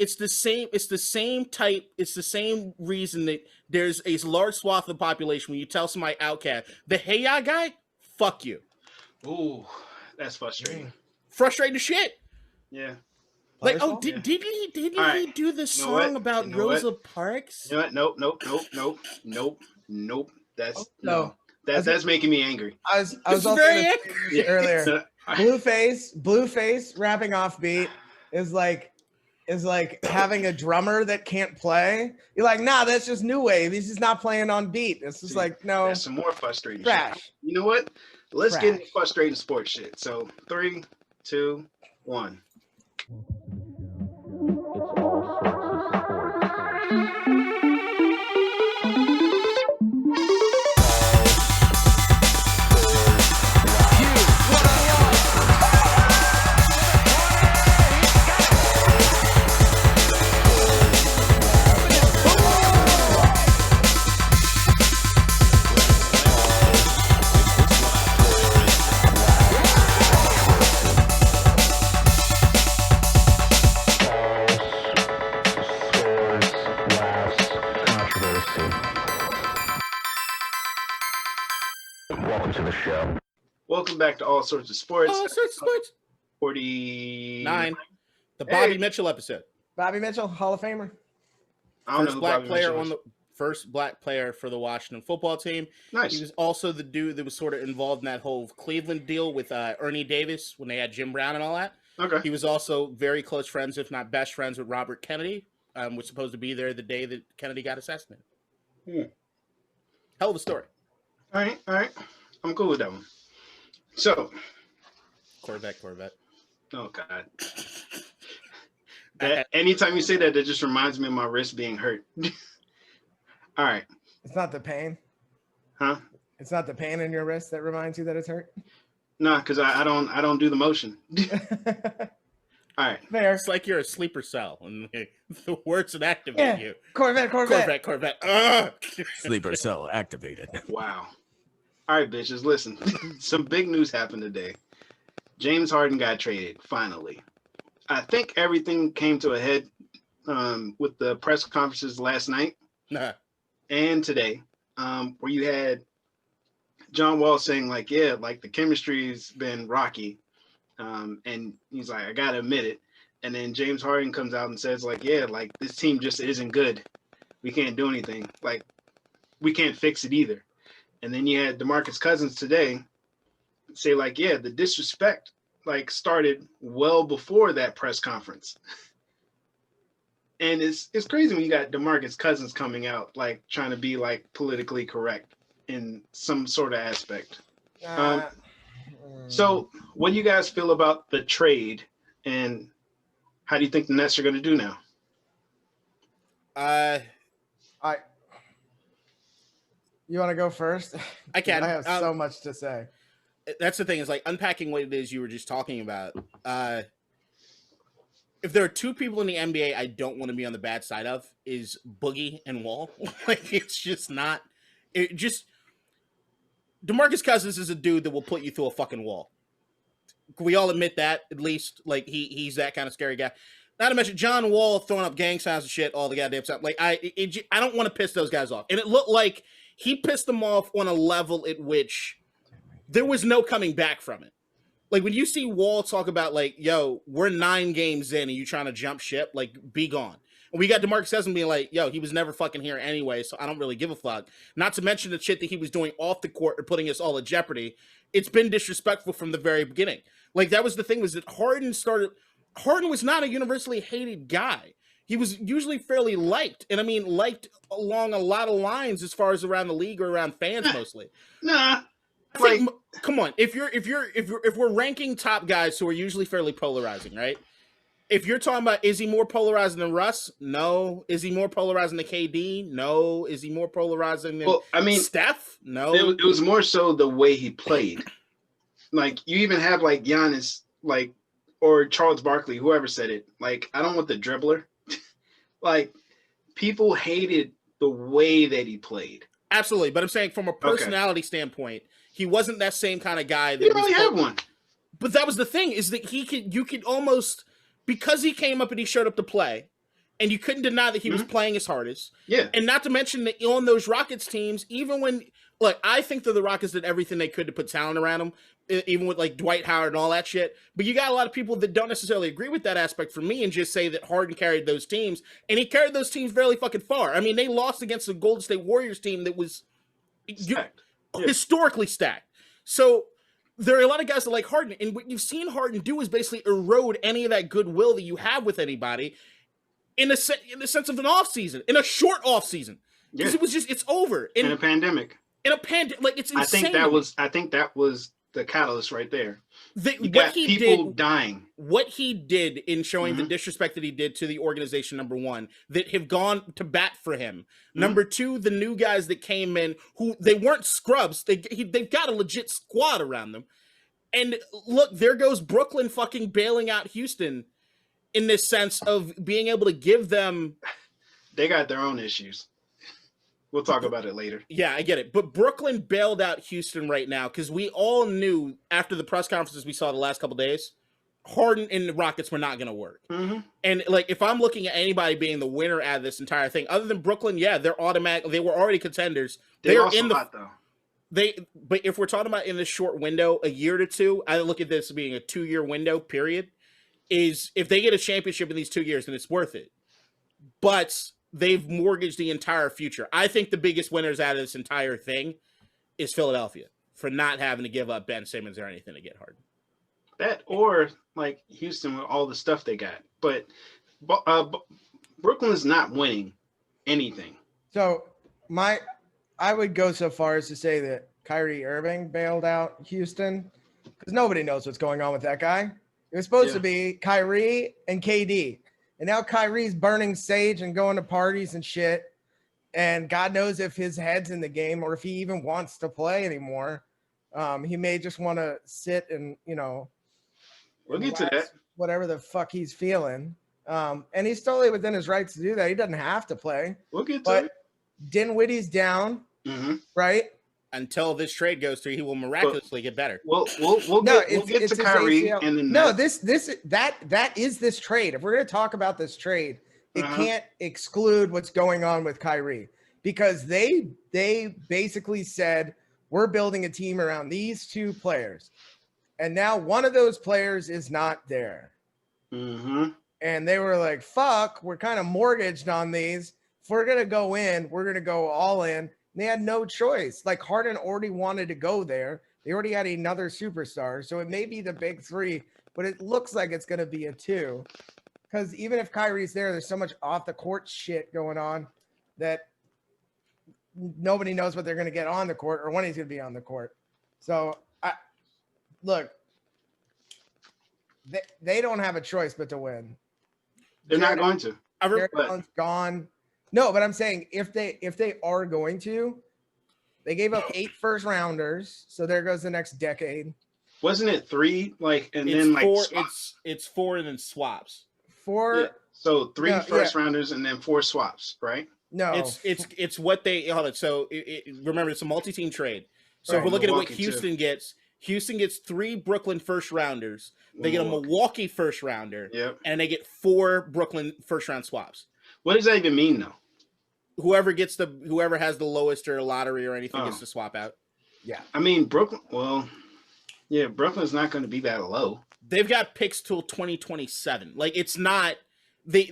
it's the same type. It's the same reason that there's a large swath of the population when you tell somebody outcast, the hey ya guy, fuck you. Ooh, that's frustrating. Frustrating shit. Yeah. Like, oh, didn't he do the song about Rosa Parks? You know what? Nope. That's making me angry. I was also very angry earlier. Blueface rapping off beat is like having a drummer that can't play. You're like, nah, that's just new wave. He's just not playing on beat. It's just like, no. There's some more frustrating trash. shit. You know what? Let's get into frustrating sports shit. So 3, 2, 1. Welcome back to All Sorts of Sports. 49. The Bobby Mitchell episode. Bobby Mitchell, Hall of Famer. First black player for the Washington football team. Nice. He was also the dude that was sort of involved in that whole Cleveland deal with Ernie Davis when they had Jim Brown and all that. Okay. He was also very close friends, if not best friends, with Robert Kennedy. Was supposed to be there the day that Kennedy got assassinated. Hell of a story. All right. I'm cool with that one. So, Corvette. Oh God. Anytime you say that, that just reminds me of my wrist being hurt. All right. It's not the pain. Huh? It's not the pain in your wrist that reminds you that it's hurt. No, because I don't do the motion. All right. Fair. It's like you're a sleeper cell, and the words that activate you. Corvette. Sleeper cell activated. Wow. All right, bitches, listen. Some big news happened today. James Harden got traded, finally. I think everything came to a head with the press conferences last night and today, where you had John Wall saying, like, yeah, like the chemistry's been rocky. And he's like, I got to admit it. And then James Harden comes out and says, like, yeah, like this team just isn't good. We can't do anything. Like, we can't fix it either. And then you had DeMarcus Cousins today say, like, yeah, the disrespect like started well before that press conference. And it's crazy when you got DeMarcus Cousins coming out like trying to be like politically correct in some sort of aspect. So what do you guys feel about the trade, and how do you think the Nets are going to do now? You want to go first? I can. I have so much to say. That's the thing, is like unpacking what it is you were just talking about. If there are two people in the NBA I don't want to be on the bad side of, is Boogie and Wall. Like, it's just not. It just. DeMarcus Cousins is a dude that will put you through a fucking wall. Can we all admit that? At least, like, he's that kind of scary guy. Not to mention John Wall throwing up gang signs and shit all the goddamn time. Like, I don't want to piss those guys off. And it looked like he pissed them off on a level at which there was no coming back from it. Like, when you see Wall talk about, like, yo, we're 9 games in and you trying to jump ship, like, be gone. And we got DeMarcus Cousins being like, yo, he was never fucking here anyway, so I don't really give a fuck. Not to mention the shit that he was doing off the court or putting us all in jeopardy. It's been disrespectful from the very beginning. Like, that was the thing, was that Harden was not a universally hated guy. He was usually fairly liked. And I mean, liked along a lot of lines as far as around the league or around fans mostly. Nah. Like, come on. If we're ranking top guys who are usually fairly polarizing, right? If you're talking about, is he more polarizing than Russ? No. Is he more polarizing than KD? No. Is he more polarizing than Steph? No. It was more so the way he played. Like, you even have like Giannis, like, or Charles Barkley, whoever said it. Like, I don't want the dribbler. Like, people hated the way that he played. Absolutely, but I'm saying from a personality standpoint, he wasn't that same kind of guy. That he really had one. But that was the thing, is that you could almost, because he came up and he showed up to play, and you couldn't deny that he was playing his hardest. Yeah. And not to mention that on those Rockets teams, even when, look, I think that the Rockets did everything they could to put talent around him, even with like Dwight Howard and all that shit. But you got a lot of people that don't necessarily agree with that aspect for me and just say that Harden carried those teams, and he carried those teams fairly fucking far. I mean, they lost against the Golden State Warriors team that was historically stacked. So there are a lot of guys that like Harden, and what you've seen Harden do is basically erode any of that goodwill that you have with anybody in the sense of an off season, in a short off season, because it's over in a pandemic. Like it's insane. I think that was the catalyst right there. People dying. What he did in showing the disrespect that he did to the organization, number one, that have gone to bat for him. Number two, the new guys that came in who they weren't scrubs. They've got a legit squad around them. And look, there goes Brooklyn fucking bailing out Houston in this sense of being able to give them. They got their own issues. We'll talk about it later. Yeah, I get it. But Brooklyn bailed out Houston right now because we all knew after the press conferences we saw the last couple of days, Harden and the Rockets were not going to work. And like, if I'm looking at anybody being the winner out of this entire thing, other than Brooklyn, yeah, they're automatic. They were already contenders. They are in the hot, though. But if we're talking about in this short window, a year to two, I look at this as being a 2-year window. Period. Is if they get a championship in these 2 years, then it's worth it. But they've mortgaged the entire future. I think the biggest winners out of this entire thing is Philadelphia for not having to give up Ben Simmons or anything to get Harden. That or like Houston with all the stuff they got. But Brooklyn is not winning anything. So I would go so far as to say that Kyrie Irving bailed out Houston because nobody knows what's going on with that guy. It was supposed to be Kyrie and KD. And now Kyrie's burning sage and going to parties and shit. And God knows if his head's in the game or if he even wants to play anymore. He may just want to sit and, we'll get to that. Whatever the fuck he's feeling. And he's totally within his rights to do that. He doesn't have to play. We'll get to it. Dinwiddie's down, right? Until this trade goes through, he will miraculously get better. We'll get to Kyrie and then that is this trade. If we're going to talk about this trade, it can't exclude what's going on with Kyrie because they basically said we're building a team around these two players, and now one of those players is not there. And they were like, "Fuck, we're kind of mortgaged on these. If we're going to go in, we're going to go all in." They had no choice. Like Harden already wanted to go there. They already had another superstar. So it may be the big three, but it looks like it's going to be a two. Because even if Kyrie's there, there's so much off the court shit going on that nobody knows what they're going to get on the court or when he's going to be on the court. So they don't have a choice but to win. They're not going to. Everyone's gone. No, but I'm saying if they are going to, they gave up 8 first rounders, so there goes the next decade. Wasn't it 3? Then 4. It's 4 and then swaps. 4. Yeah. So 3 first rounders and then 4 swaps, right? No, it's what they hold it. So remember, it's a multi-team trade. So if we're looking at what Houston gets, Houston gets 3 Brooklyn first rounders. They get a Milwaukee first rounder, and they get 4 Brooklyn first round swaps. What does that even mean, though? Whoever has the lowest or lottery or anything gets to swap out. Yeah. I mean, Brooklyn, Brooklyn's not going to be that low. They've got picks till 2027. Like, it's not I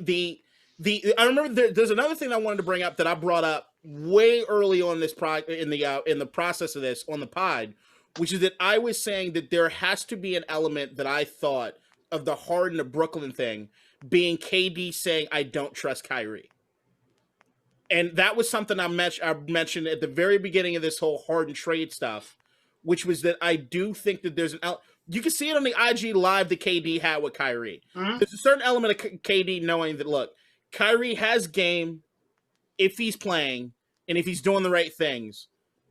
remember there's another thing I wanted to bring up that I brought up way early on this in the process of this on the pod, which is that I was saying that there has to be an element that I thought of the Harden to Brooklyn thing being KD saying, I don't trust Kyrie. And that was something I mentioned at the very beginning of this whole Harden trade stuff, which was that I do think that there's you can see it on the IG live that KD had with Kyrie. There's a certain element of KD knowing that, look, Kyrie has game if he's playing and if he's doing the right things,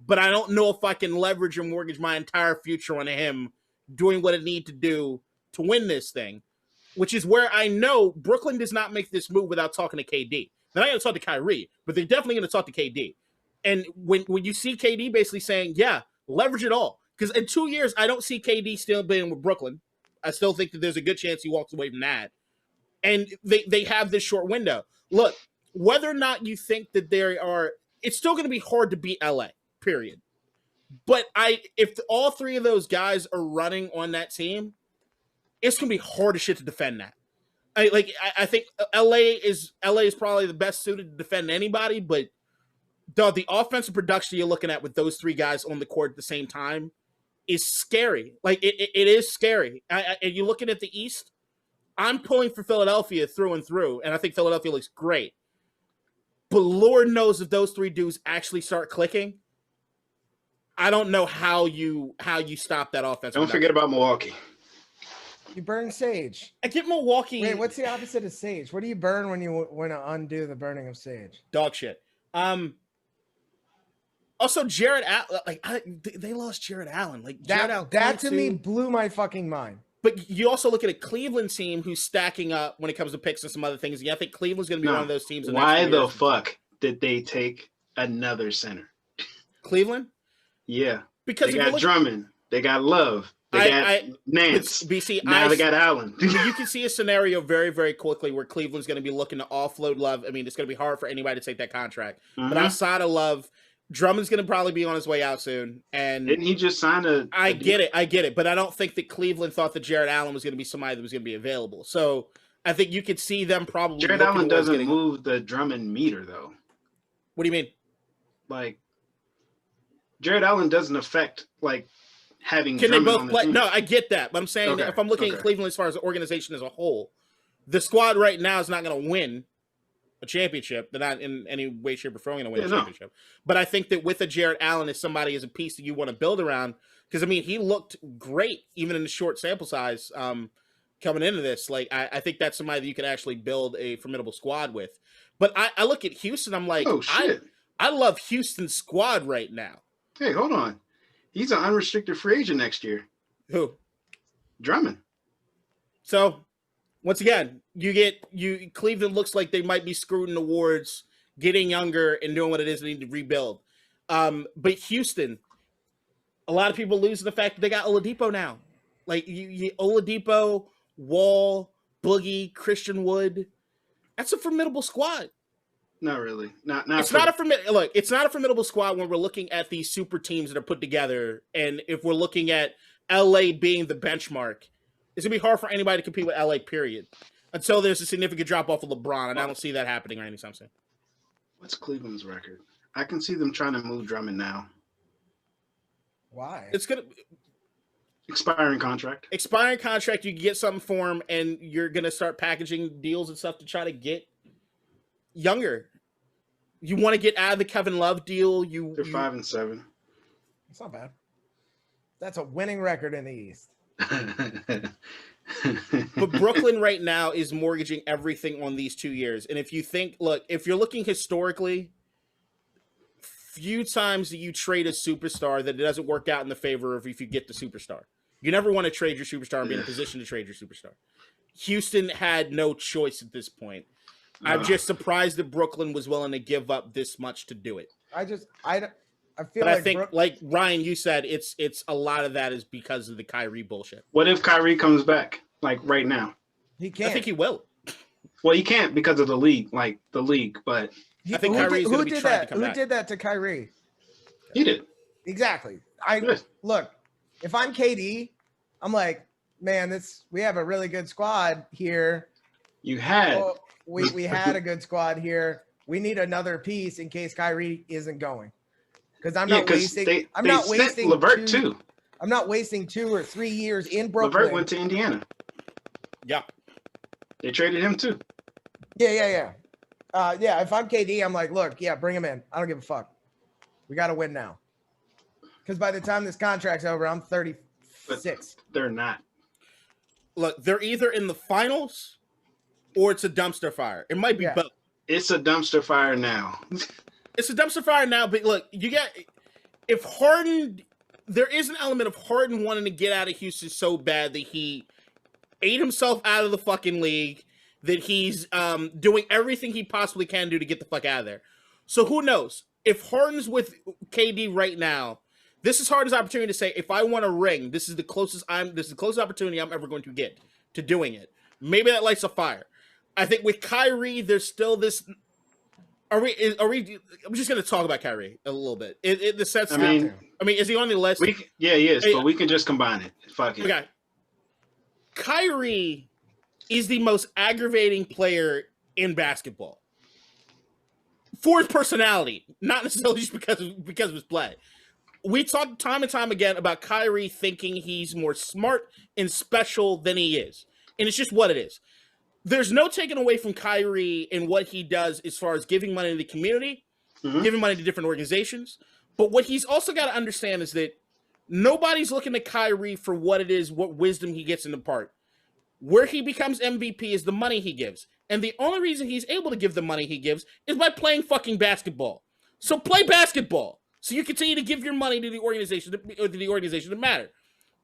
but I don't know if I can leverage and mortgage my entire future on him doing what it needs to do to win this thing, which is where I know Brooklyn does not make this move without talking to KD. They're not going to talk to Kyrie, but they're definitely going to talk to KD. And when you see KD basically saying, yeah, leverage it all. Because in 2 years, I don't see KD still being with Brooklyn. I still think that there's a good chance he walks away from that. And they have this short window. Look, whether or not you think that it's still going to be hard to beat LA, period. But if all three of those guys are running on that team, it's going to be hard as shit to defend that. I think LA is probably the best suited to defend anybody, but the offensive production you're looking at with those three guys on the court at the same time is scary. Like it is scary. And you're looking at the East, I'm pulling for Philadelphia through and through, and I think Philadelphia looks great. But Lord knows if those three dudes actually start clicking, I don't know how you stop that offense. Don't forget about Milwaukee. You burn sage. I get Milwaukee. Wait, what's the opposite of sage? What do you burn when you want to undo the burning of sage? Dog shit. Also, Jared Allen, they lost Jared Allen. Like that to me blew my fucking mind. But you also look at a Cleveland team who's stacking up when it comes to picks and some other things. Yeah, I think Cleveland's going to be one of those teams. Why the fuck did they take another center? Cleveland? Yeah. Because they got Drummond. They got Love. They got Nance. BC, now they got Allen. You can see a scenario very, very quickly where Cleveland's going to be looking to offload Love. I mean, it's going to be hard for anybody to take that contract. But outside of Love, Drummond's going to probably be on his way out soon. And didn't he just sign a get it. But I don't think that Cleveland thought that Jared Allen was going to be somebody that was going to be available. So I think you could see them probably. Jared Allen doesn't move the Drummond meter, though. What do you mean? Like, Jared Allen doesn't affect, like, having Can Drummond they both on the play? team. No, I get that. But I'm saying if I'm looking at Cleveland as far as the organization as a whole, the squad right now is not going to win a championship. They're not in any way, shape, or form going to win a championship. But I think that with a Jared Allen as somebody as a piece that you want to build around, because I mean he looked great even in the short sample size coming into this. Like I think that's somebody that you can actually build a formidable squad with. But I look at Houston, I'm like, oh shit, I love Houston's squad right now. Hey, hold on, he's an unrestricted free agent next year. Who? Drummond. So. Once again, Cleveland looks like they might be screwing towards getting younger and doing what it is they need to rebuild. But Houston, a lot of people lose the fact that they got Oladipo now. Like Oladipo, Wall, Boogie, Christian Wood. That's a formidable squad. Not really. It's not a formidable squad when we're looking at these super teams that are put together, and if we're looking at LA being the benchmark. It's going to be hard for anybody to compete with LA, period. Until there's a significant drop-off of LeBron, and I don't see that happening right anytime soon. What's Cleveland's record? I can see them trying to move Drummond now. Why? It's going to... Expiring contract. You can get something for him, and you're going to start packaging deals and stuff to try to get younger. You want to get out of the Kevin Love deal. They're 5-7. It's not bad. That's a winning record in the East. But Brooklyn right now is mortgaging everything on these 2 years. And if you're looking historically, few times that you trade a superstar that it doesn't work out in the favor of if you get the superstar. You never want to trade your superstar and be in a position to trade your superstar. Houston had no choice at this point. I'm just surprised that Brooklyn was willing to give up this much to do it. I think, like Ryan, you said, it's a lot of that is because of the Kyrie bullshit. What if Kyrie comes back, like right now? He can't. I think he will. Well, he can't because of the league, but I think Kyrie's going to be trying to come back. Who did that to Kyrie? He did. Exactly. Look, if I'm KD, I'm like, man, we have a really good squad here. You had. Well, we had a good squad here. We need another piece in case Kyrie isn't going. Because I'm not wasting. I'm not wasting LeVert too. I'm not wasting 2 or 3 years in Brooklyn. LeVert went to Indiana. Yeah, they traded him too. Yeah. If I'm KD, I'm like, look, bring him in. I don't give a fuck. We got to win now. Because by the time this contract's over, I'm 36. But they're not. Look, they're either in the finals or it's a dumpster fire. It might be both. It's a dumpster fire now. It's a dumpster fire now, but look, if Harden, there is an element of Harden wanting to get out of Houston so bad that he ate himself out of the fucking league, that he's doing everything he possibly can do to get the fuck out of there. So who knows? If Harden's with KD right now, this is Harden's opportunity to say, if I want a ring, this is the closest opportunity I'm ever going to get to doing it. Maybe that lights a fire. I think with Kyrie, there's still this. Are we? I'm just going to talk about Kyrie a little bit. In the sense that, is he on the list? Yeah, he is, but we can just combine it. Fuck it. Okay. Kyrie is the most aggravating player in basketball for his personality, not necessarily just because of his play. We talk time and time again about Kyrie thinking he's more smart and special than he is, and it's just what it is. There's no taking away from Kyrie and what he does as far as giving money to the community, giving money to different organizations. But what he's also got to understand is that nobody's looking at Kyrie for what it is, what wisdom he gets in the part. Where he becomes MVP is the money he gives. And the only reason he's able to give the money he gives is by playing fucking basketball. So play basketball. So you continue to give your money to the organization that matter.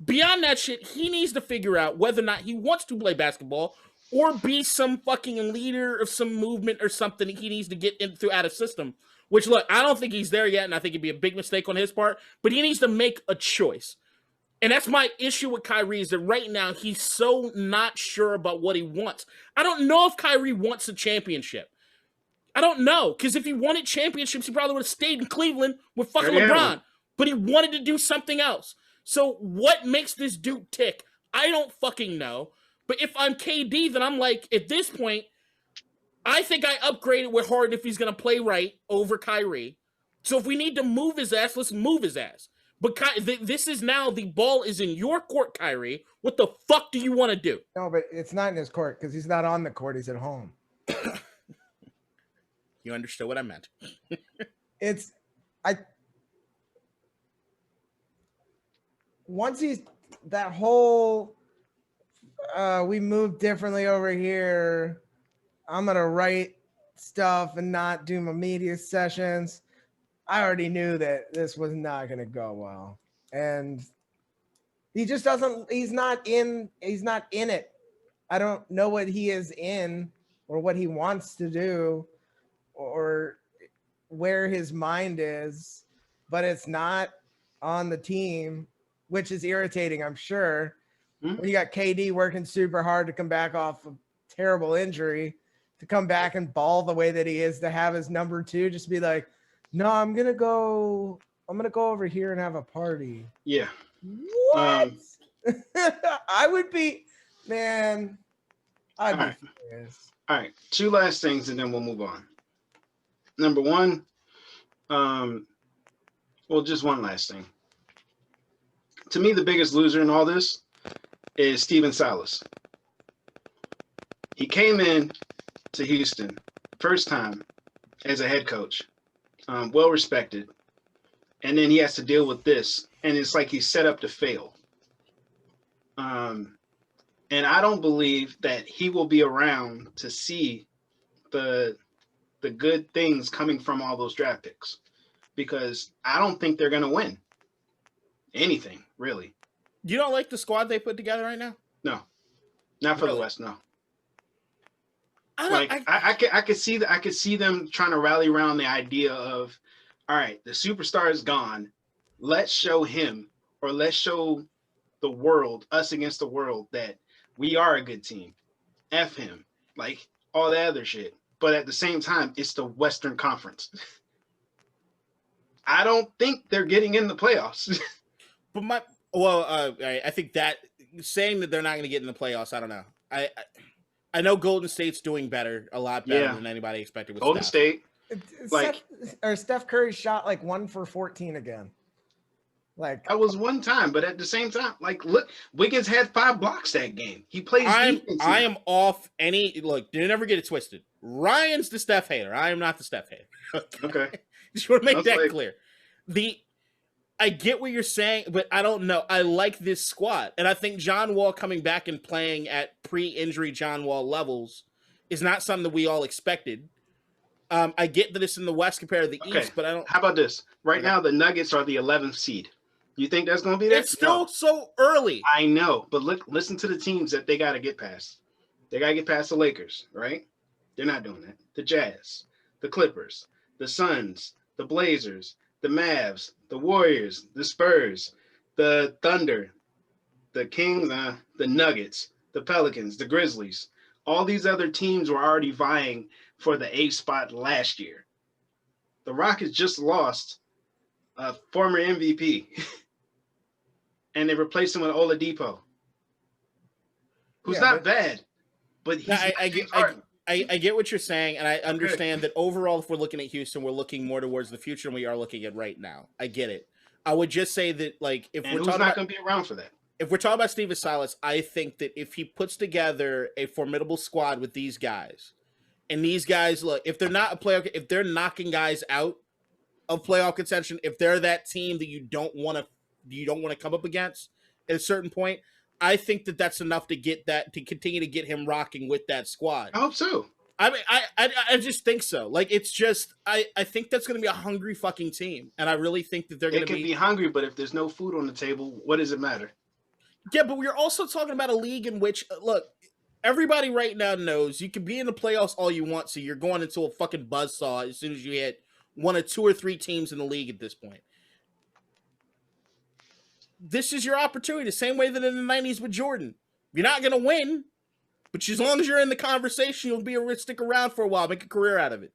Beyond that shit, he needs to figure out whether or not he wants to play basketball or be some fucking leader of some movement or something he needs to get in through out of system. Which, look, I don't think he's there yet, and I think it'd be a big mistake on his part, but he needs to make a choice. And that's my issue with Kyrie, is that right now he's so not sure about what he wants. I don't know if Kyrie wants a championship. I don't know, because if he wanted championships, he probably would have stayed in Cleveland with fucking LeBron. But he wanted to do something else. So what makes this dude tick? I don't fucking know. But if I'm KD, then I'm like, at this point, I think I upgraded with Harden if he's going to play right over Kyrie. So if we need to move his ass, let's move his ass. But this is now, the ball is in your court, Kyrie. What the fuck do you want to do? No, but it's not in his court because he's not on the court. He's at home. You understood what I meant. Once he's that whole, we move differently over here. I'm going to write stuff and not do my media sessions. I already knew that this was not going to go well. And he just doesn't, he's not in it. I don't know what he is in or what he wants to do or where his mind is, but it's not on the team, which is irritating, I'm sure. When you got KD working super hard to come back off a terrible injury, to come back and ball the way that he is, to have his number two just be like, no, I'm gonna go over here and have a party. Yeah. What? I would be, man. I'd be serious. All right. Two last things and then we'll move on. Number one, just one last thing. To me, the biggest loser in all this is Steven Silas. He came in to Houston first time as a head coach, well respected, and then he has to deal with this, and it's like he's set up to fail. And I don't believe that he will be around to see the good things coming from all those draft picks, because I don't think they're going to win anything, really. You don't like the squad they put together right now? No, not for the West. No. I could see them trying to rally around the idea of, all right, the superstar is gone. Let's show him, or let's show the world, us against the world, that we are a good team. F him, like all that other shit. But at the same time, it's the Western Conference. I don't think they're getting in the playoffs. But I think that saying that they're not going to get in the playoffs, I don't know. I know Golden State's doing better, a lot better than anybody expected. With Golden State, Steph Curry shot like 1 for 14 again. Like that was one time, but at the same time, like look, Wiggins had 5 blocks that game. He plays defense. I am off any look. Didn't ever get it twisted. Ryan's the Steph hater. I am not the Steph hater. Okay. Just want to make that clear. I get what you're saying, but I don't know. I like this squad. And I think John Wall coming back and playing at pre-injury John Wall levels is not something that we all expected. I get that it's in the West compared to the East, but I don't. How about this? Right now, the Nuggets are the 11th seed. You think that's going to be there? It's still so early. I know, but listen to the teams that they got to get past. They got to get past the Lakers, right? They're not doing that. The Jazz, the Clippers, the Suns, the Blazers, the Mavs, the Warriors, the Spurs, the Thunder, the Kings, the Nuggets, the Pelicans, the Grizzlies. all these other teams were already vying for the 8th spot last year. The Rockets just lost a former MVP, and they replaced him with Oladipo, who's not bad, but he's I get what you're saying, and I understand that overall, if we're looking at Houston, we're looking more towards the future than we are looking at right now. I get it. I would just say that, like, if we're talking not going to be around for that. If we're talking about Steven Silas, I think that if he puts together a formidable squad with these guys, and these guys, look, if they're not a player, if they're knocking guys out of playoff contention, if they're that team that you don't want to come up against at a certain point, I think that that's enough to continue to get him rocking with that squad. I hope so. I mean, I just think so. Like, it's just, I think that's going to be a hungry fucking team, and I really think that they're going to be hungry. But if there's no food on the table, what does it matter? Yeah, but we're also talking about a league in which, look, everybody right now knows you can be in the playoffs all you want, so you're going into a fucking buzzsaw as soon as you hit one of 2 or 3 teams in the league at this point. This is your opportunity, the same way that in the 90s with Jordan. You're not going to win, but as long as you're in the conversation, you'll be able to stick around for a while, make a career out of it.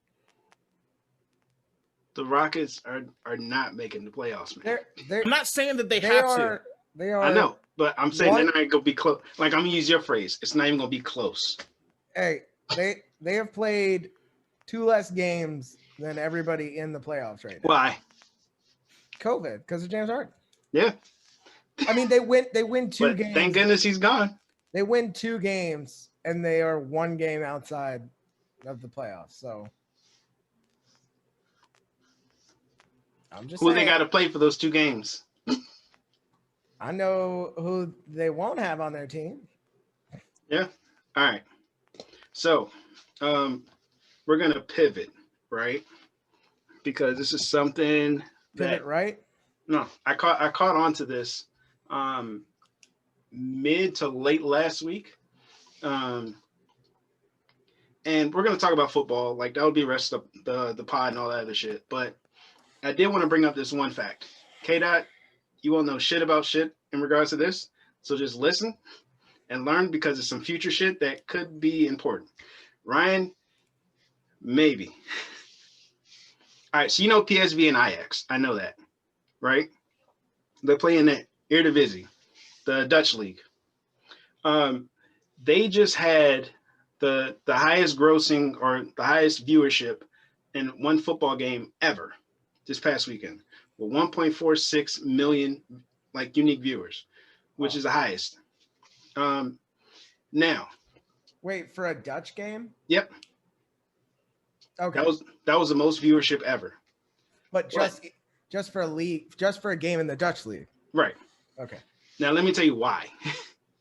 The Rockets are not making the playoffs, man. I'm not saying that they have to. They are. I know, but I'm saying they're not going to be close. Like, I'm going to use your phrase. It's not even going to be close. Hey, they have played 2 less games than everybody in the playoffs right now. Why? COVID, because of James Harden. Yeah. I mean, they win 2 games. Thank goodness he's gone. They win 2 games, and they are 1 game outside of the playoffs. So I'm just saying, they got to play for those 2 games? I know who they won't have on their team. Yeah. All right. So we're going to pivot, right? Because this is something Pivot, right? No, I caught on to this mid to late last week. And we're going to talk about football. Like, that would be the rest of the pod and all that other shit. But I did want to bring up this one fact. K-Dot, you won't know shit about shit in regards to this. So just listen and learn, because it's some future shit that could be important. Ryan, maybe. All right, so you know PSV and Ajax. I know that, right? They play in the Eredivisie, the Dutch league. They just had the highest grossing or the highest viewership in one football game ever this past weekend, with 1.46 million like unique viewers, which is the highest. Now, wait, for a Dutch game? Yep. Okay. That was the most viewership ever. But just for a league, just for a game in the Dutch league. Right. Okay. Now let me tell you why.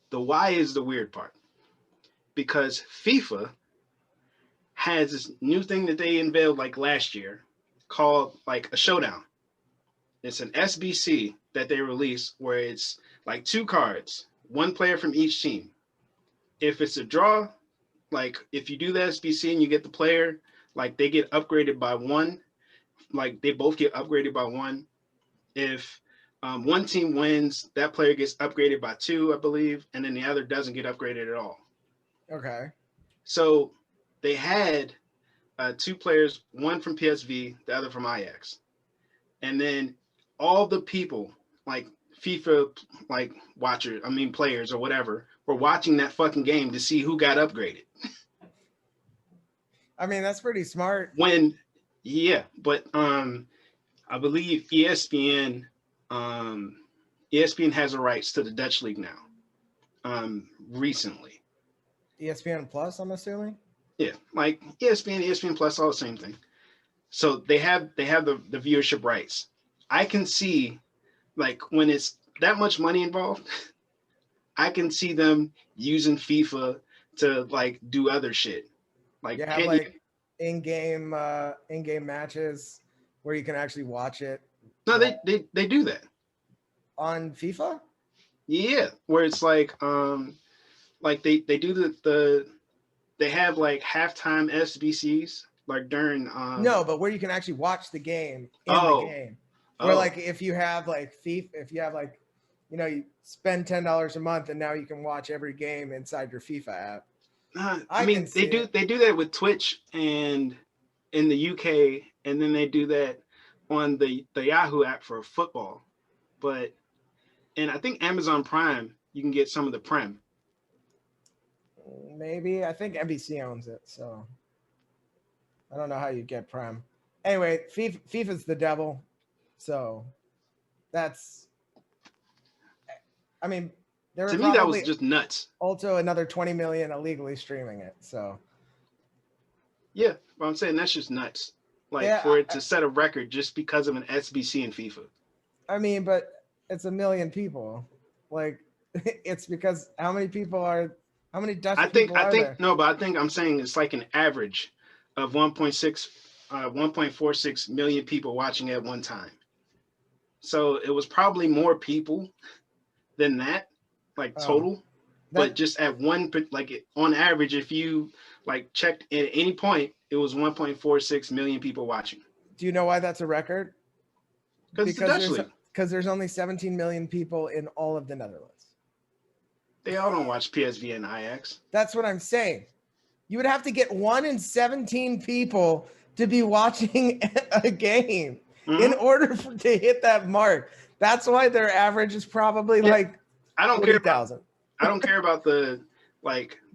The why is the weird part. Because FIFA has this new thing that they unveiled like last year called like a showdown. It's an SBC that they release where it's like 2 cards, 1 player from each team. If it's a draw, like if you do the SBC and you get the player, like they get upgraded by 1, like they both get upgraded by 1. If one team wins, that player gets upgraded by 2, I believe, and then the other doesn't get upgraded at all. Okay. So they had 2 players, one from PSV, the other from Ajax. And then all the people, like FIFA, like players or whatever, were watching that fucking game to see who got upgraded. I mean, that's pretty smart. But I believe ESPN has the rights to the Dutch league now. Recently. ESPN Plus, I'm assuming. Yeah, like ESPN Plus, all the same thing. So they have the viewership rights. I can see, like, when it's that much money involved, I can see them using FIFA to like do other shit. Like, you have like in-game matches where you can actually watch it. No, they do that on FIFA. Yeah, where it's like they do they have like halftime SBCs like during no, but where you can actually watch the game the game. Where like if you have like FIFA, if you have like, you know, you spend $10 a month and now you can watch every game inside your FIFA app. I mean, they do that with Twitch and in the UK, and then they do that on the Yahoo app for football. But and I think Amazon Prime, you can get some of the Prem. Maybe. I think NBC owns it, so I don't know how you get Prime. Anyway, FIFA's the devil, so that's. I mean, to me that was just nuts. Also, another 20 million illegally streaming it. So. Yeah, but I'm saying that's just nuts. Like for it to set a record just because of an SBC in FIFA. I mean, but it's a million people. Like, it's because how many Dutch people are there? No, but I think I'm saying it's like an average of 1.46 million people watching at one time. So it was probably more people than that, like total. But just at one, like on average, if you like checked at any point, it was 1.46 million people watching. Do you know why that's a record? Because there's only 17 million people in all of the Netherlands. They all don't watch PSV and Ajax. That's what I'm saying. You would have to get 1 in 17 people to be watching a game in order to hit that mark. That's why their average is probably I don't care about the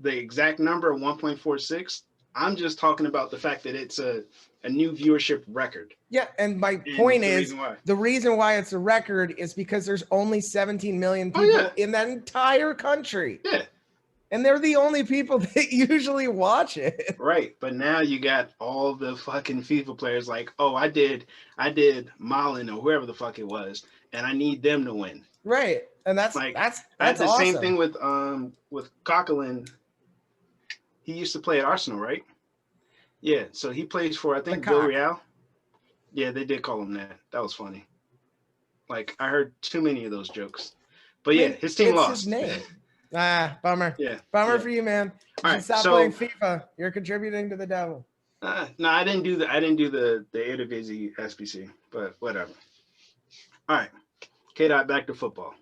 exact number of 1.46. I'm just talking about the fact that it's a new viewership record. Yeah, and my point is the reason why it's a record is because there's only 17 million people in that entire country. Yeah. And they're the only people that usually watch it. Right. But now you got all the fucking FIFA players like, oh, I did Malin or whoever the fuck it was, and I need them to win. Right. And that's the awesome. Same thing with Coquelin. He used to play at Arsenal, right? Yeah. So he plays for, I think, Villarreal. Yeah, they did call him that. That was funny. Like, I heard too many of those jokes. But yeah, his team lost. His name. Bummer. Yeah. Bummer for you, man. Stop playing FIFA. You're contributing to the devil. No, I didn't do the Eredivisie SBC, but whatever. All right. K-Dot, back to football.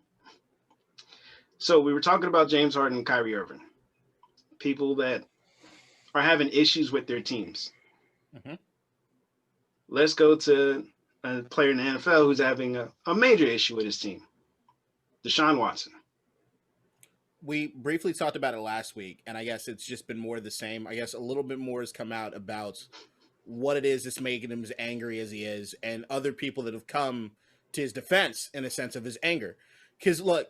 So we were talking about James Harden and Kyrie Irving. People that are having issues with their teams. Mm-hmm. Let's go to a player in the NFL who's having a major issue with his team. Deshaun Watson. We briefly talked about it last week, and I guess it's just been more of the same. I guess a little bit more has come out about what it is that's making him as angry as he is, and other people that have come to his defense in a sense of his anger. Because, look,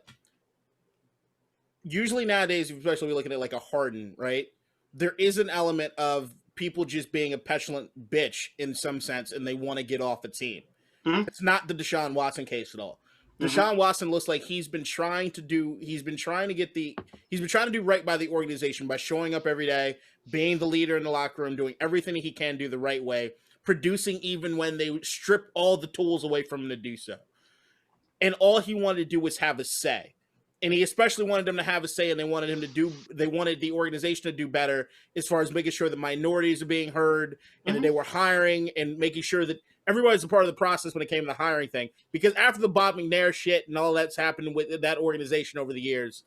usually nowadays, especially we looking at like a Harden, right? There is an element of people just being a petulant bitch in some sense, and they want to get off a team. Mm-hmm. It's not the Deshaun Watson case at all. Deshaun Watson looks like he's been trying to do right by the organization by showing up every day, being the leader in the locker room, doing everything he can do the right way, producing even when they strip all the tools away from him to do so. And all he wanted to do was have a say. And he especially wanted them to have a say, and they wanted the organization to do better as far as making sure that minorities are being heard and that they were hiring and making sure that everybody's a part of the process when it came to the hiring thing. Because after the Bob McNair shit and all that's happened with that organization over the years,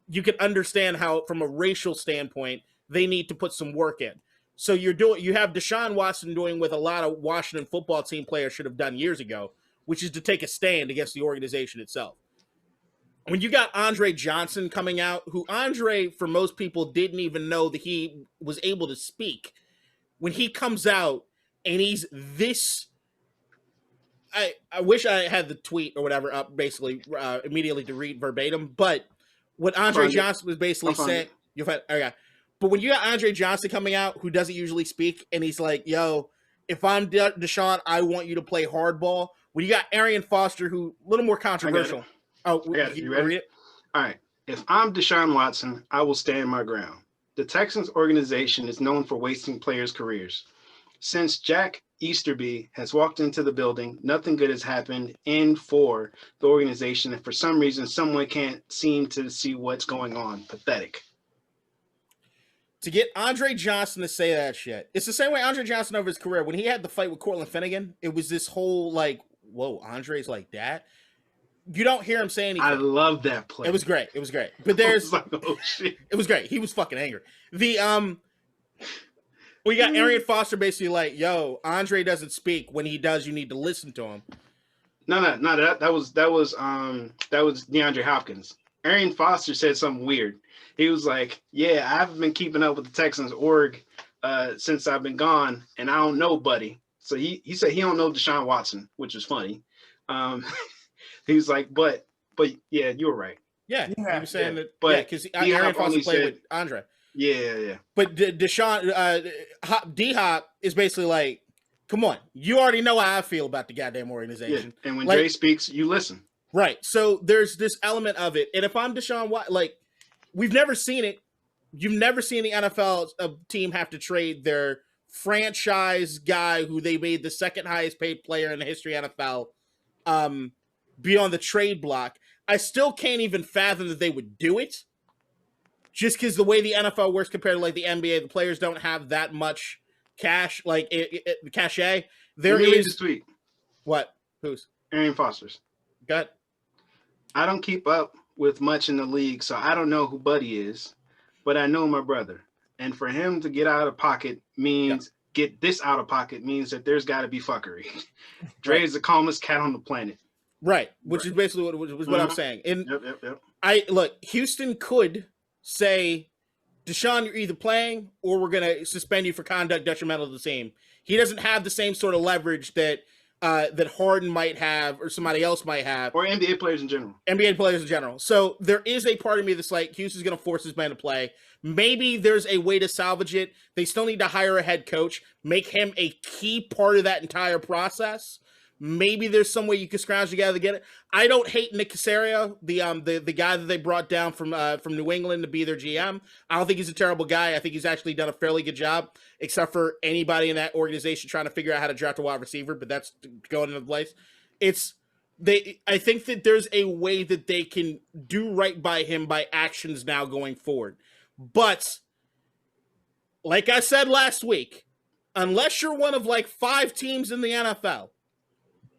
you can understand how, from a racial standpoint, they need to put some work in. So you have Deshaun Watson doing what a lot of Washington football team players should have done years ago, which is to take a stand against the organization itself. When you got Andre Johnson coming out, who Andre, for most people, didn't even know that he was able to speak. When he comes out and he's this, I wish I had the tweet or whatever up basically immediately to read verbatim, but what Andre Johnson was basically saying, but when you got Andre Johnson coming out, who doesn't usually speak, and he's like, yo, if I'm Deshaun, I want you to play hardball. When you got Arian Foster, who a little more controversial. You ready? Read it? All right. If I'm Deshaun Watson, I will stand my ground. The Texans organization is known for wasting players' careers. Since Jack Easterby has walked into the building, nothing good has happened for the organization, and for some reason, someone can't seem to see what's going on. Pathetic. To get Andre Johnson to say that shit, it's the same way Andre Johnson over his career. When he had the fight with Cortland Finnegan, it was this whole like, whoa, Andre's like that. you don't hear him say anything. I love that play. It was great. It was great. But there's like, oh shit. It was great. He was fucking angry. We got Arian Foster basically like, yo, Andre doesn't speak. When he does, you need to listen to him. No. That was DeAndre Hopkins. Arian Foster said something weird. He was like, yeah, I haven't been keeping up with the Texans org since I've been gone, and I don't know, buddy. So he said he don't know Deshaun Watson, which is funny. He was like, but yeah, you were right. Yeah, he was saying that. But because Arian Foster played with Andre. Yeah. But Deshaun, D-Hop is basically like, come on, you already know how I feel about the goddamn organization. Yeah. And when Dre speaks, you listen. Right. So there's this element of it. And if I'm Deshaun Watson, like, we've never seen it. You've never seen the NFL team have to trade their franchise guy who they made the second highest paid player in the history of NFL be on the trade block. I still can't even fathom that they would do it. Just because the way the NFL works compared to like the NBA, the players don't have that much cash, like cachet. There is this tweet. What? Who's? Arian Foster's. Got. I don't keep up with much in the league, so I don't know who Buddy is, but I know my brother. And for him to get out of pocket means get this out of pocket means that there's got to be fuckery. Dre is the calmest cat on the planet. Right, which is basically what I'm saying. And Yep. Houston could say, Deshaun, you're either playing or we're going to suspend you for conduct detrimental to the team. He doesn't have the same sort of leverage that Harden might have or somebody else might have. Or NBA players in general. NBA players in general. So there is a part of me that's like, Houston's going to force his man to play. Maybe there's a way to salvage it. They still need to hire a head coach, make him a key part of that entire process. Maybe there's some way you can scrounge together to get it. I don't hate Nick Caserio, the guy that they brought down from New England to be their GM. I don't think he's a terrible guy. I think he's actually done a fairly good job, except for anybody in that organization trying to figure out how to draft a wide receiver. But that's going into place. I think that there's a way that they can do right by him by actions now going forward. But like I said last week, unless you're one of like 5 teams in the NFL,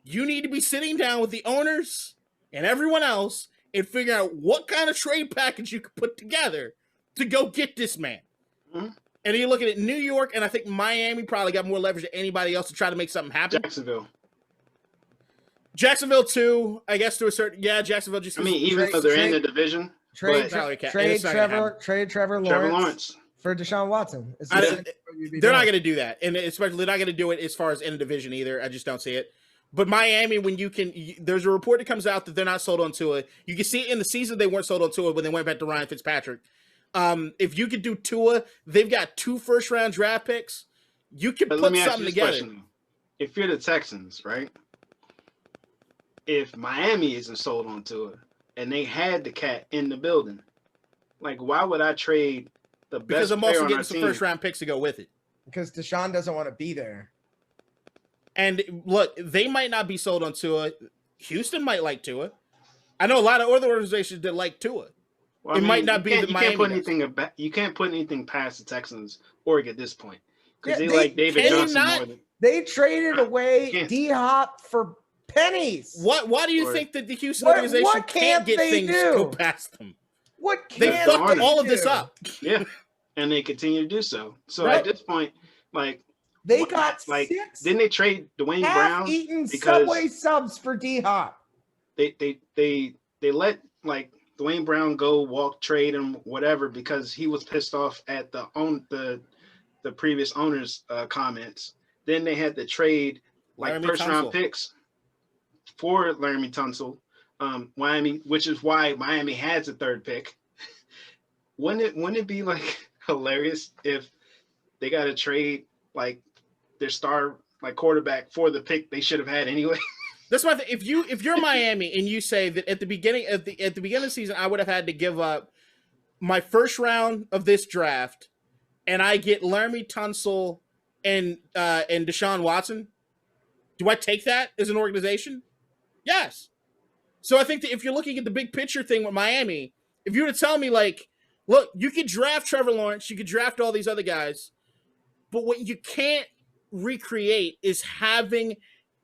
you need to be sitting down with the owners and everyone else and figure out what kind of trade package you could put together to go get this man. Mm-hmm. And you're looking at New York, and I think Miami probably got more leverage than anybody else to try to make something happen. Jacksonville too, I guess, to a certain. Yeah, Jacksonville just. I mean, even though they're in the division, trade Trevor Lawrence for Deshaun Watson. They're not going to do that, and especially they're not going to do it as far as in the division either. I just don't see it. But Miami, when there's a report that comes out that they're not sold on Tua. You can see it in the season they weren't sold on Tua when they went back to Ryan Fitzpatrick. If you could do Tua, they've got 2 first-round draft picks. You could put something together. If you're the Texans, right? If Miami isn't sold on Tua and they had the cat in the building, like, why would I trade the best because I'm player also on getting our some team? first-round picks to go with it. Because Deshaun doesn't want to be there. And look, they might not be sold on Tua. Houston might like Tua. I know a lot of other organizations that like Tua. Well, might not be the Miami. You can't put anything past the Texans org at this point because they like David Johnson more than they traded away D-Hop for pennies. Why do you think that the Houston organization can't get things go past them? What they fucked all of this up? Yeah, and they continue to do so. So at this point, like. They got like 6 didn't they trade Dwayne Brown eaten Subway subs for D-Hop? They let like Dwayne Brown go walk trade and whatever because he was pissed off at the previous owner's comments. Then they had to trade like first round picks for Laramie Tunsil, Miami, which is why Miami has the 3rd pick. Wouldn't it be like hilarious if they got to trade like their star like quarterback for the pick they should have had anyway? That's my thing. If you're Miami and you say that at the beginning of the season I would have had to give up my first round of this draft and I get Laramie Tunsil and Deshaun Watson, do I take that as an organization? Yes. So I think that if you're looking at the big picture thing with Miami, if you were to tell me like, look, you could draft Trevor Lawrence, you could draft all these other guys, but what you can't recreate is having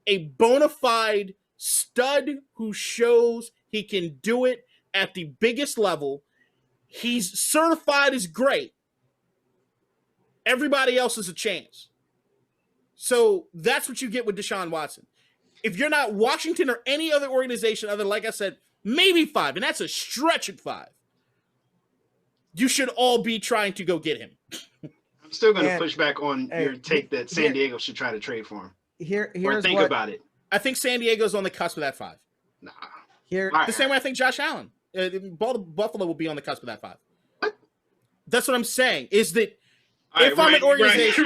a bona fide stud who shows he can do it at the biggest level. He's certified as great. Everybody else is a chance. So that's what you get with Deshaun Watson. If you're not Washington or any other organization other than, like I said, maybe 5, and that's a stretch at 5, you should all be trying to go get him. I'm still going to push back on your take that San Diego should try to trade for him. Here's think about it. I think San Diego's on the cusp of that 5. Nah. The same way I think Josh Allen. Buffalo will be on the cusp of that 5. What? That's what I'm saying, is that if I'm an organization...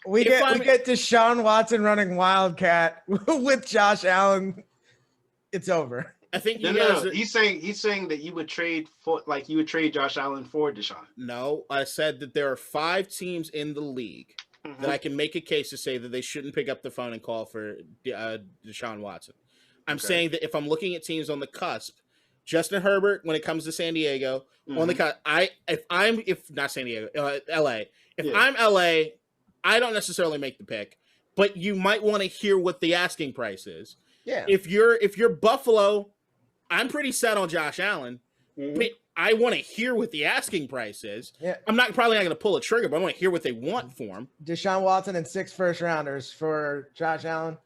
We get Deshaun Watson running Wildcat with Josh Allen. It's over. I think He's saying that you would trade Josh Allen for Deshaun. No, I said that there are 5 teams in the league that I can make a case to say that they shouldn't pick up the phone and call for Deshaun Watson. I'm saying that if I'm looking at teams on the cusp, Justin Herbert, when it comes to San Diego, on the cusp, if not San Diego, LA, I'm LA, I don't necessarily make the pick, but you might want to hear what the asking price is. Yeah. If you're Buffalo, I'm pretty set on Josh Allen. But I want to hear what the asking price is. Yeah. I'm probably not going to pull a trigger, but I want to hear what they want for him. Deshaun Watson and 6 first-rounders for Josh Allen.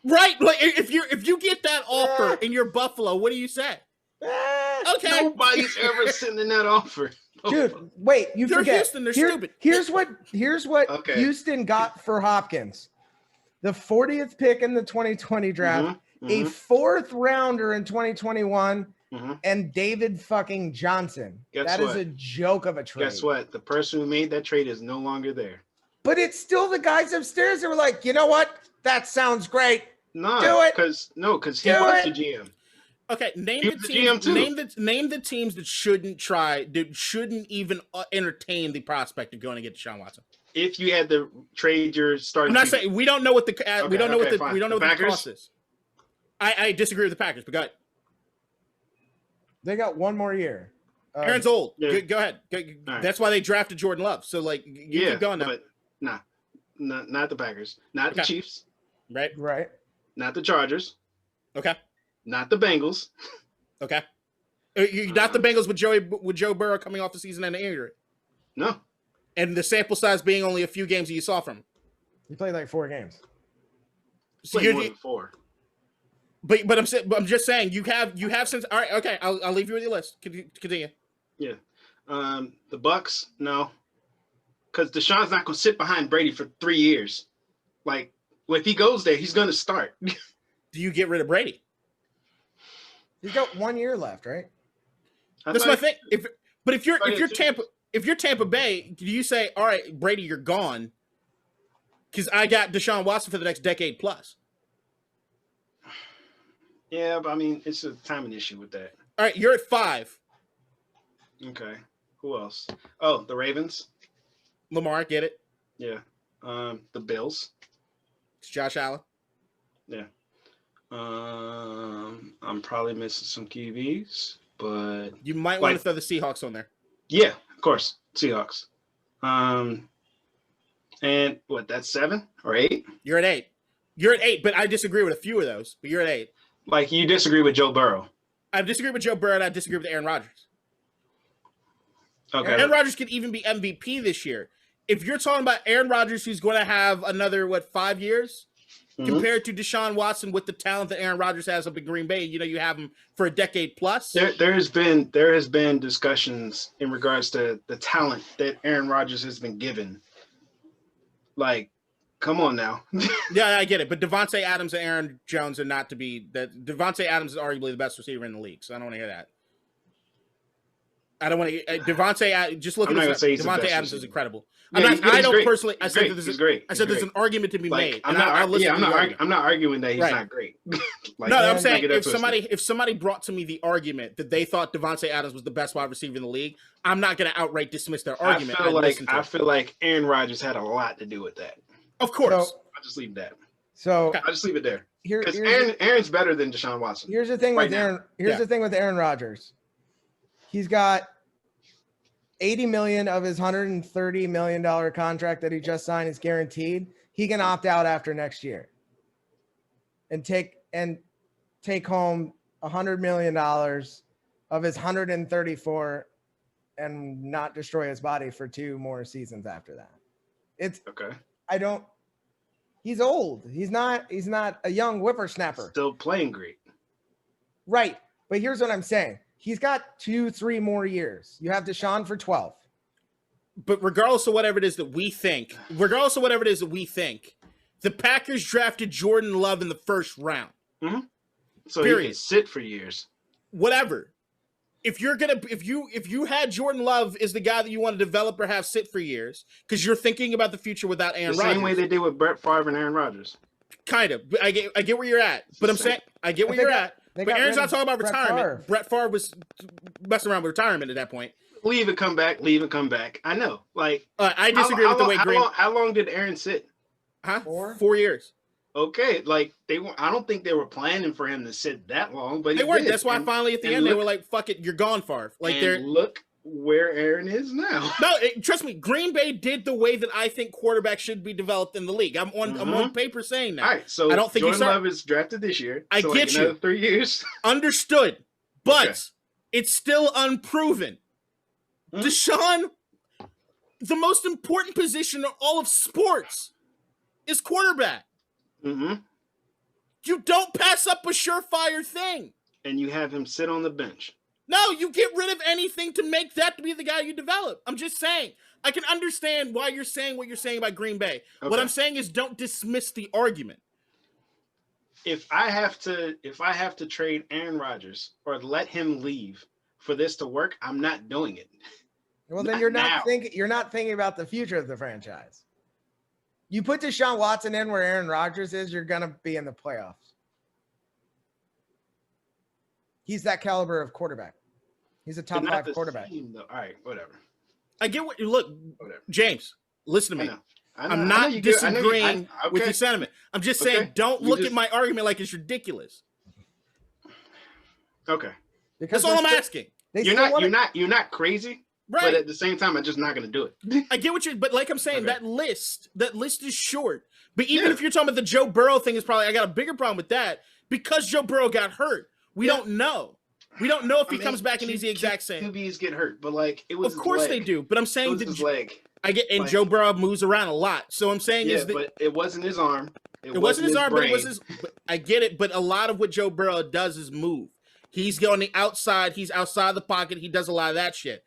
Right. Like if you get that offer and you're Buffalo, what do you say? Okay. Nobody's ever sending that offer. Dude, wait, They're forget. Houston, they're stupid. Here's what Houston got for Hopkins. The 40th pick in the 2020 draft, a 4th rounder in 2021, and David fucking Johnson. That is a joke of a trade. Guess what? The person who made that trade is no longer there. But it's still the guys upstairs that were like, you know what? That sounds great. No, do it. Because he was the GM. Okay, name the teams that shouldn't even entertain the prospect of going to get Deshaun Watson. If you had to trade your starting, I'm not saying we don't know what the cost is. I disagree with the Packers, but go ahead. They got one more year. Aaron's old. Yeah. Go ahead. Right. That's why they drafted Jordan Love. So keep going now. But not the Packers, not the Chiefs, right, not the Chargers. Okay. Not the Bengals. Okay. Not the Bengals with Joe Burrow coming off the season and an injury. No. And the sample size being only a few games that you saw from him. He played like 4 games. So more than 4. But I'm just saying you have since. All right. Okay. I'll leave you with your list. Continue. Yeah. The Bucks, no. Because Deshaun's not going to sit behind Brady for 3 years. Like, if he goes there, he's going to start. Do you get rid of Brady? He's got 1 year left, right? That's my thing. If you're Tampa Bay, do you say, all right, Brady, you're gone? Because I got Deshaun Watson for the next decade plus. Yeah, but I mean, it's a timing issue with that. All right, you're at 5. Okay. Who else? Oh, the Ravens. Lamar, get it? Yeah. The Bills. It's Josh Allen. Yeah. I'm probably missing some QBs, but you might want to throw the Seahawks on there. Yeah, of course, Seahawks. And what? That's 7 or 8. You're at 8. You're at 8, but I disagree with a few of those. But you're at 8. Like you disagree with Joe Burrow. I disagree with Joe Burrow, and I disagree with Aaron Rodgers. Okay. Aaron Rodgers could even be MVP this year. If you're talking about Aaron Rodgers, who's going to have another 5 years. Compared to Deshaun Watson with the talent that Aaron Rodgers has up in Green Bay, you have him for a decade plus. There has been discussions in regards to the talent that Aaron Rodgers has been given. Like, come on now. Yeah, I get it. But Devontae Adams and Aaron Jones are not to be that. Devontae Adams is arguably the best receiver in the league, so I don't want to hear that. I don't want to. Devontae, just look at this. Devontae Adams is incredible. Yeah, I don't personally. I said he's great. I said there's an argument to be made. I'm not arguing that he's not great. No, I'm saying if somebody brought to me the argument that they thought Devontae Adams was the best wide receiver in the league, I'm not going to outright dismiss their argument. I feel like Aaron Rodgers had a lot to do with that. Of course, I'll just leave that. So I'll just leave it there because Aaron's better than Deshaun Watson. Here's the thing with Aaron. Here's the thing with Aaron Rodgers. He's got $80 million of his $130 million contract that he just signed is guaranteed. He can opt out after next year and take home $100 million of his 134 and not destroy his body for 2 more seasons after that. It's okay. He's old. He's not a young whippersnapper. Still playing great. Right. But here's what I'm saying. He's got 2-3 more years. You have Deshaun for 12. But regardless of whatever it is that we think, the Packers drafted Jordan Love in the first round. Mm-hmm. So period. He can sit for years. Whatever. If you had Jordan Love as the guy that you want to develop or have sit for years, because you're thinking about the future without Aaron Rodgers. The same way they did with Brett Favre and Aaron Rodgers. Kind of. I get where you're at. But I'm saying I get where you're at. But Aaron's not talking about retirement. Brett Favre was messing around with retirement at that point. Leave and come back. I know. Like I disagree with the way Green. How long did Aaron sit? Huh? 4 years. Okay, like I don't think they were planning for him to sit that long, but they weren't. That's why finally at the end they were like, "Fuck it, you're gone, Favre." Like look where Aaron is now. No, trust me, Green Bay did the way that I think quarterbacks should be developed in the league. I'm on paper saying that. All right, so I don't think Jordan Love is drafted this year. I so get another 3 years. Understood, but it's still unproven. Deshaun, the most important position in all of sports, is quarterback. Mm-hmm. You don't pass up a surefire thing. And you have him sit on the bench. No, you get rid of anything to make that to be the guy you develop. I'm just saying. I can understand why you're saying what you're saying about Green Bay. Okay. What I'm saying is don't dismiss the argument. If I have to trade Aaron Rodgers or let him leave for this to work, I'm not doing it. Well, then you're not thinking about the future of the franchise. You put Deshaun Watson in where Aaron Rodgers is, you're going to be in the playoffs. He's that caliber of quarterback. He's a top 5 quarterback. All right, whatever. I get what you look. Whatever. James, listen to me. I'm not disagreeing with your sentiment. I'm just saying don't look at my argument like it's ridiculous. Okay. Because that's all I'm asking. You're not crazy. Right. But at the same time, I'm just not going to do it. I get what but like I'm saying, that list is short. But even if you're talking about the Joe Burrow thing, is probably I got a bigger problem with that because Joe Burrow got hurt. We don't know. We don't know if he comes back and he's the exact same. QBs get hurt, but like it was. Of course they do, but I'm saying that his leg. I get and Joe Burrow moves around a lot, so I'm saying is that but it wasn't his arm. It wasn't his arm, but it was his. I get it, but a lot of what Joe Burrow does is move. He's on the outside. He's outside the pocket. He does a lot of that shit.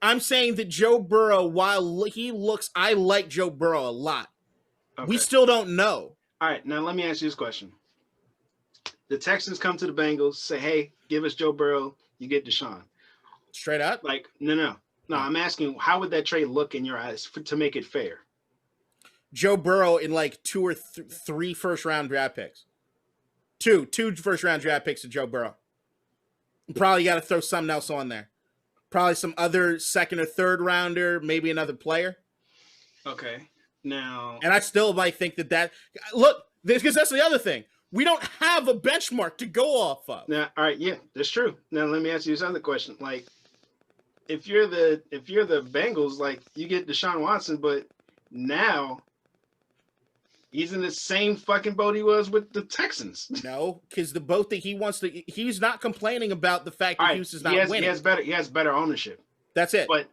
I'm saying that Joe Burrow, while I like Joe Burrow a lot. Okay. We still don't know. All right, now let me ask you this question. The Texans come to the Bengals, say, hey, give us Joe Burrow, you get Deshaun. Straight up? Like, no. I'm asking, how would that trade look in your eyes to make it fair? Joe Burrow in like 2 or 3 first-round draft picks. Two first-round draft picks to Joe Burrow. Probably got to throw something else on there. Probably some other 2nd or 3rd rounder, maybe another player. Okay. Now. And I still might think that look, because that's the other thing. We don't have a benchmark to go off of. Now, all right, yeah, that's true. Now let me ask you this other question. Like, if you're the Bengals, like you get Deshaun Watson, but now he's in the same fucking boat he was with the Texans. No, because the boat that he's not complaining about the fact that Houston's not winning. He has better ownership. That's it. But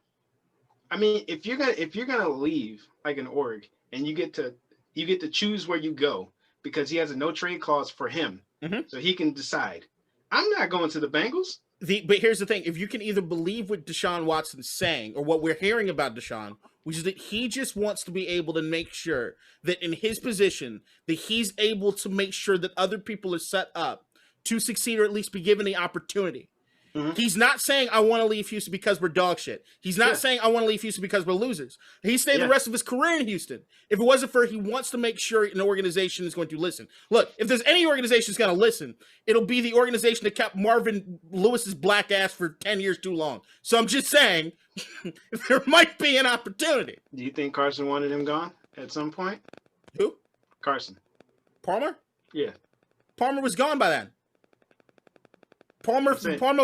I mean, if you're gonna leave like an org and you get to choose where you go because he has a no trade clause for him, so he can decide. I'm not going to the Bengals. But here's the thing: if you can either believe what Deshaun Watson's saying or what we're hearing about Deshaun, which is that he just wants to be able to make sure that in his position that he's able to make sure that other people are set up to succeed or at least be given the opportunity. Mm-hmm. He's not saying I want to leave Houston because we're dog shit. He's not saying I want to leave Houston because we're losers. He stayed the rest of his career in Houston. If it wasn't for he wants to make sure an organization is going to listen. Look, if there's any organization that's going to listen, it'll be the organization that kept Marvin Lewis's black ass for 10 years too long. So I'm just saying there might be an opportunity. Do you think Carson wanted him gone at some point? Who? Carson. Palmer? Yeah. Palmer was gone by then. Palmer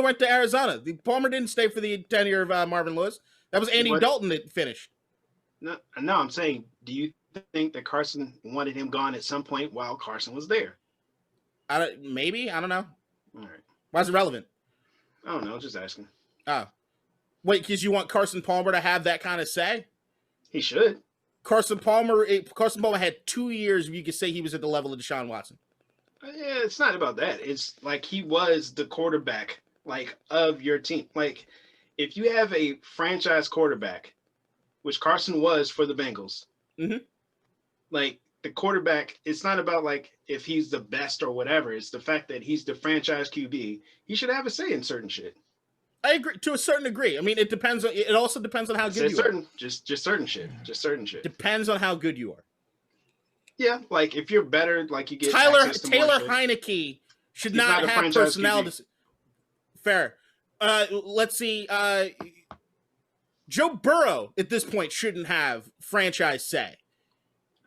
went to Arizona. Palmer didn't stay for the tenure of Marvin Lewis. That was Andy Dalton that finished. No, I'm saying, do you think that Carson wanted him gone at some point while Carson was there? Maybe. I don't know. All right. Why is it relevant? I don't know. Just asking. Oh. Wait, because you want Carson Palmer to have that kind of say? He should. Carson Palmer had 2 years if you could say he was at the level of Deshaun Watson. Yeah, it's not about that. It's like he was the quarterback, like, of your team. Like, if you have a franchise quarterback, which Carson was for the Bengals, like, the quarterback, it's not about, like, if he's the best or whatever. It's the fact that he's the franchise QB. He should have a say in certain shit. I agree to a certain degree. I mean, it depends. It also depends on how good you are. Just certain shit. Just certain shit. Depends on how good you are. Yeah, like if you're better, like you get Taylor Heineke should not have personality. Fair. Let's see. Joe Burrow at this point shouldn't have franchise say.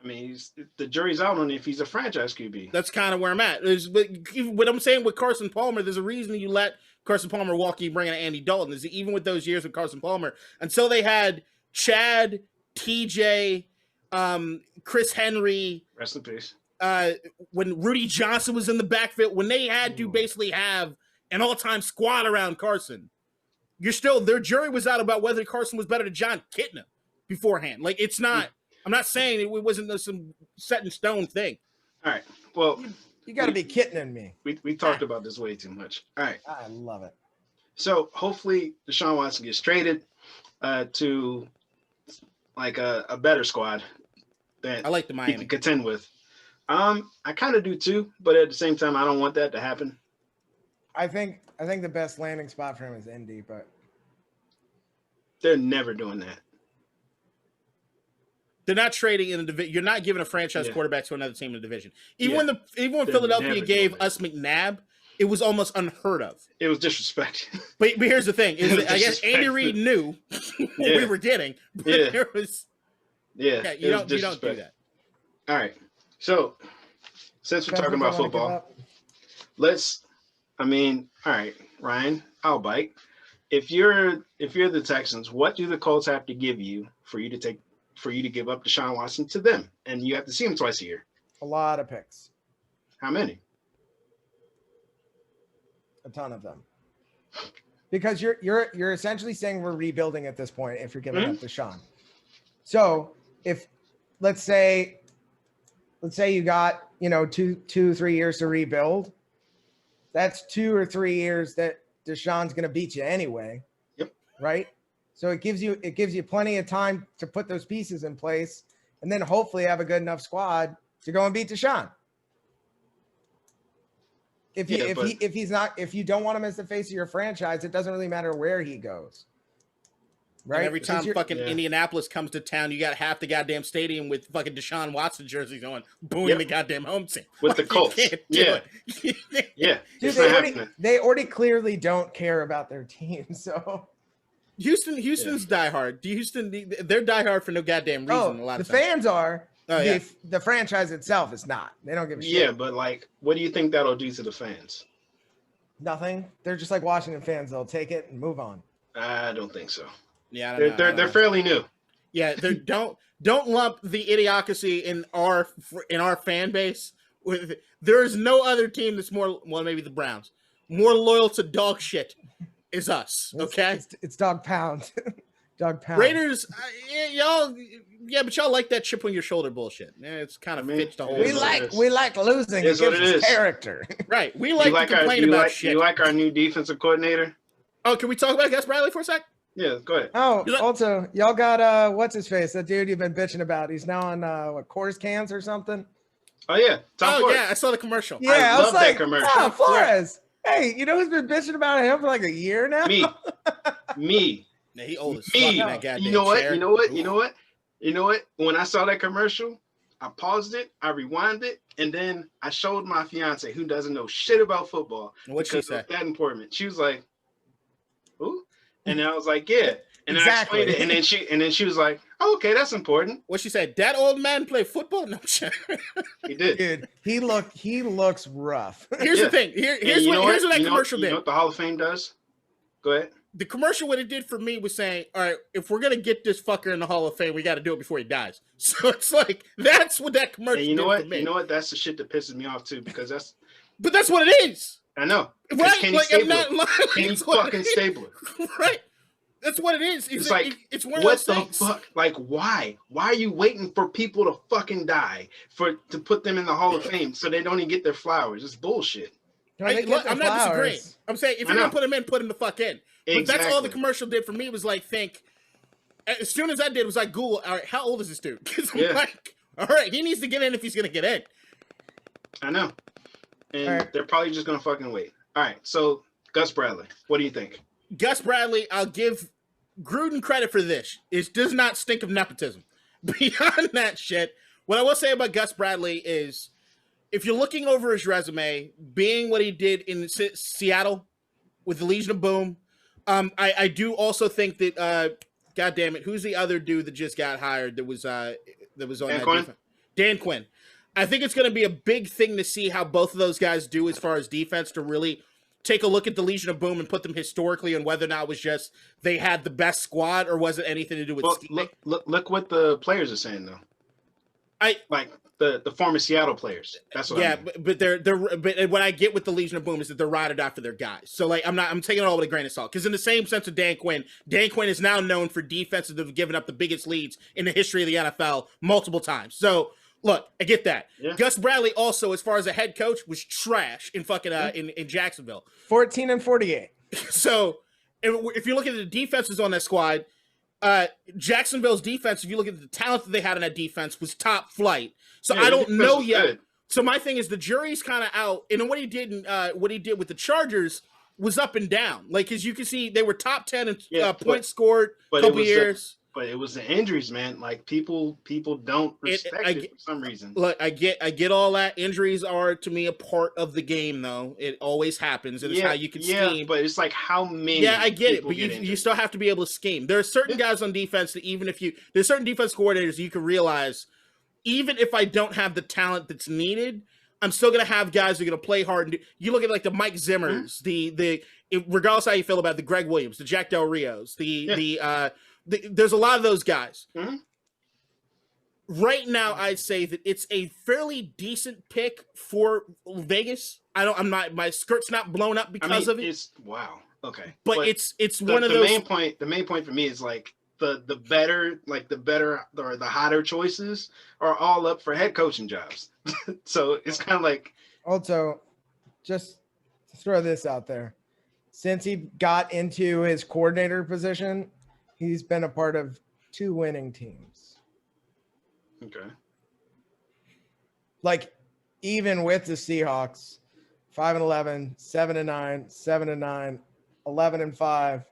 I mean, the jury's out on if he's a franchise QB. That's kind of where I'm at. What I'm saying with Carson Palmer, there's a reason you let Carson Palmer walk, you bring in Andy Dalton. Is even with those years with Carson Palmer, until they had Chad, TJ, Chris Henry, rest in peace. When Rudy Johnson was in the backfield, when they had to basically have an all-time squad around Carson, their jury was out about whether Carson was better than John Kitna beforehand. Like, it's not. I'm not saying it wasn't some set in stone thing. All right. Well, you got to be kidding me. We talked about this way too much. All right. I love it. So hopefully Deshaun Watson gets traded to like a better squad that I like the Miami he can contend with. I kind of do too, but at the same time, I don't want that to happen. I think the best landing spot for him is Indy, but they're never doing that. They're not trading in the division. You're not giving a franchise quarterback to another team in the division. Even when Philadelphia gave us McNabb, it was almost unheard of. It was disrespect. But here's the thing: is I guess Andy Reid knew what we were getting. But there was, you don't do that. All right. So since we're talking about football, all right, Ryan, I'll bite. If you're the Texans, what do the Colts have to give you for you to give up Deshaun Watson to them? And you have to see him twice a year. A lot of picks. How many? A ton of them. Because you're essentially saying we're rebuilding at this point if you're giving up Deshaun. So if let's say you got 2-3 years to rebuild, that's 2 or 3 years that Deshaun's going to beat you anyway. Yep. Right. So it gives you plenty of time to put those pieces in place, and then hopefully have a good enough squad to go and beat Deshaun. If you don't want him as the face of your franchise, it doesn't really matter where he goes. Right. And every time fucking Indianapolis comes to town, you got half the goddamn stadium with fucking Deshaun Watson jerseys on, booing the goddamn home team. With the Colts. Yeah. Dude, they already clearly don't care about their team. So Houston's diehard. They're diehard for no goddamn reason. A lot of the fans are. Oh, the franchise itself is not. They don't give a shit. Yeah, but like, what do you think that'll do to the fans? Nothing. They're just like Washington fans. They'll take it and move on. I don't think so. Yeah, they're fairly new. Yeah, don't lump the idiocracy in our fan base with. There is no other team that's more, well, maybe the Browns, more loyal to dog shit is us. Okay, it's dog pound. Dog pound. Raiders, but y'all like that chip on your shoulder bullshit. It's kind of fits the whole. We like losing. It gives us character. Right. We like to complain about shit. You like our new defensive coordinator? Oh, can we talk about Gus Bradley for a sec? Yeah, go ahead. Oh, also, y'all got what's his face? That dude you've been bitching about. He's now on Coors cans or something. Oh yeah, I saw the commercial. Yeah, I love that commercial. Oh, Flores. Hey, you know who's been bitching about him for like a year now? Me. Yeah, he old as fuck in that goddamn You know what? chair. You know what? When I saw that commercial, I paused it, I rewinded it, and then I showed my fiance, who doesn't know shit about football. What'd she say? That important. She was like, "Who?" And then I was like, "Yeah." And then I explained it, and then she was like, "Oh, okay, that's important." What she said? That old man play football? No shit. He did. Dude, he looks rough. Here's the thing. Here's what that commercial did. You know what the Hall of Fame does? Go ahead. the commercial, what it did for me was saying, all right, if we're going to get this fucker in the Hall of Fame, we got to do it before he dies. So it's like, that's what that commercial And you know did what? for me. You know what? That's the shit that pisses me off too, because But that's what it is. I know. Right? Kenny Like, I'm Stabler. not lying. Kenny It's what fucking it is. Stabler. Right. That's what it is. It's like, it's one of what those the things. fuck? Like, why? Why are you waiting for people to fucking die to put them in the Hall of Fame so they don't even get their flowers? It's bullshit. I'm not disagreeing. I'm saying if you're gonna put him in, put him the fuck in. But that's all the commercial did for me was like, think. As soon as I did, it was like, Google, all right, how old is this dude? Because I'm like, all right, he needs to get in if he's gonna get in. I know. And they're probably just gonna fucking wait. All right, so Gus Bradley, what do you think? Gus Bradley, I'll give Gruden credit for this. It does not stink of nepotism. Beyond that shit, what I will say about Gus Bradley is, if you're looking over his resume, being what he did in Seattle with the Legion of Boom, I do also think that, God damn it, who's the other dude that just got hired that was on Dan that Quinn? Defense? Dan Quinn. I think it's going to be a big thing to see how both of those guys do as far as defense, to really take a look at the Legion of Boom and put them historically on whether or not it was just they had the best squad or was it anything to do with scheming. Look what the players are saying though. Like the former Seattle players. That's what I mean. but what I get with the Legion of Boom is that they're ride or die for their guys. So like I'm taking it all with a grain of salt, because in the same sense of Dan Quinn is now known for defenses that have given up the biggest leads in the history of the NFL multiple times. So look, I get that. Yeah. Gus Bradley also, as far as a head coach, was trash in fucking in Jacksonville. 14-48. So if you look at the defenses on that squad, Jacksonville's defense, if you look at the talent that they had in that defense, was top flight. So I don't know yet. Good. So my thing is, the jury's kind of out. And what he did with the Chargers was up and down. Like, as you can see, they were top 10 in points scored a couple years. But it was the injuries, man. Like, people don't respect it for some reason. Look, I get all that. Injuries are, to me, a part of the game, though. It always happens, and it's how you can scheme. But it's like, how many? Yeah, I get it, but you still have to be able to scheme. There are certain guys on defense that there's certain defense coordinators you can realize, even if I don't have the talent that's needed, I'm still gonna have guys who are gonna play hard. And you look at like the Mike Zimmers, regardless how you feel about the Greg Williams, the Jack Del Rios, there's a lot of those guys. Mm-hmm. Right now, I'd say that it's a fairly decent pick for Vegas. My skirt's not blown up because of it. Wow. Okay. But it's one of those. The main point for me is like the better or the hotter choices are all up for head coaching jobs. So it's kind of like. Also, just to throw this out there, since he got into his coordinator position, he's been a part of 2 winning teams. Okay. Like, even with the Seahawks, 5-11, 7-9, 7-9, 11-5.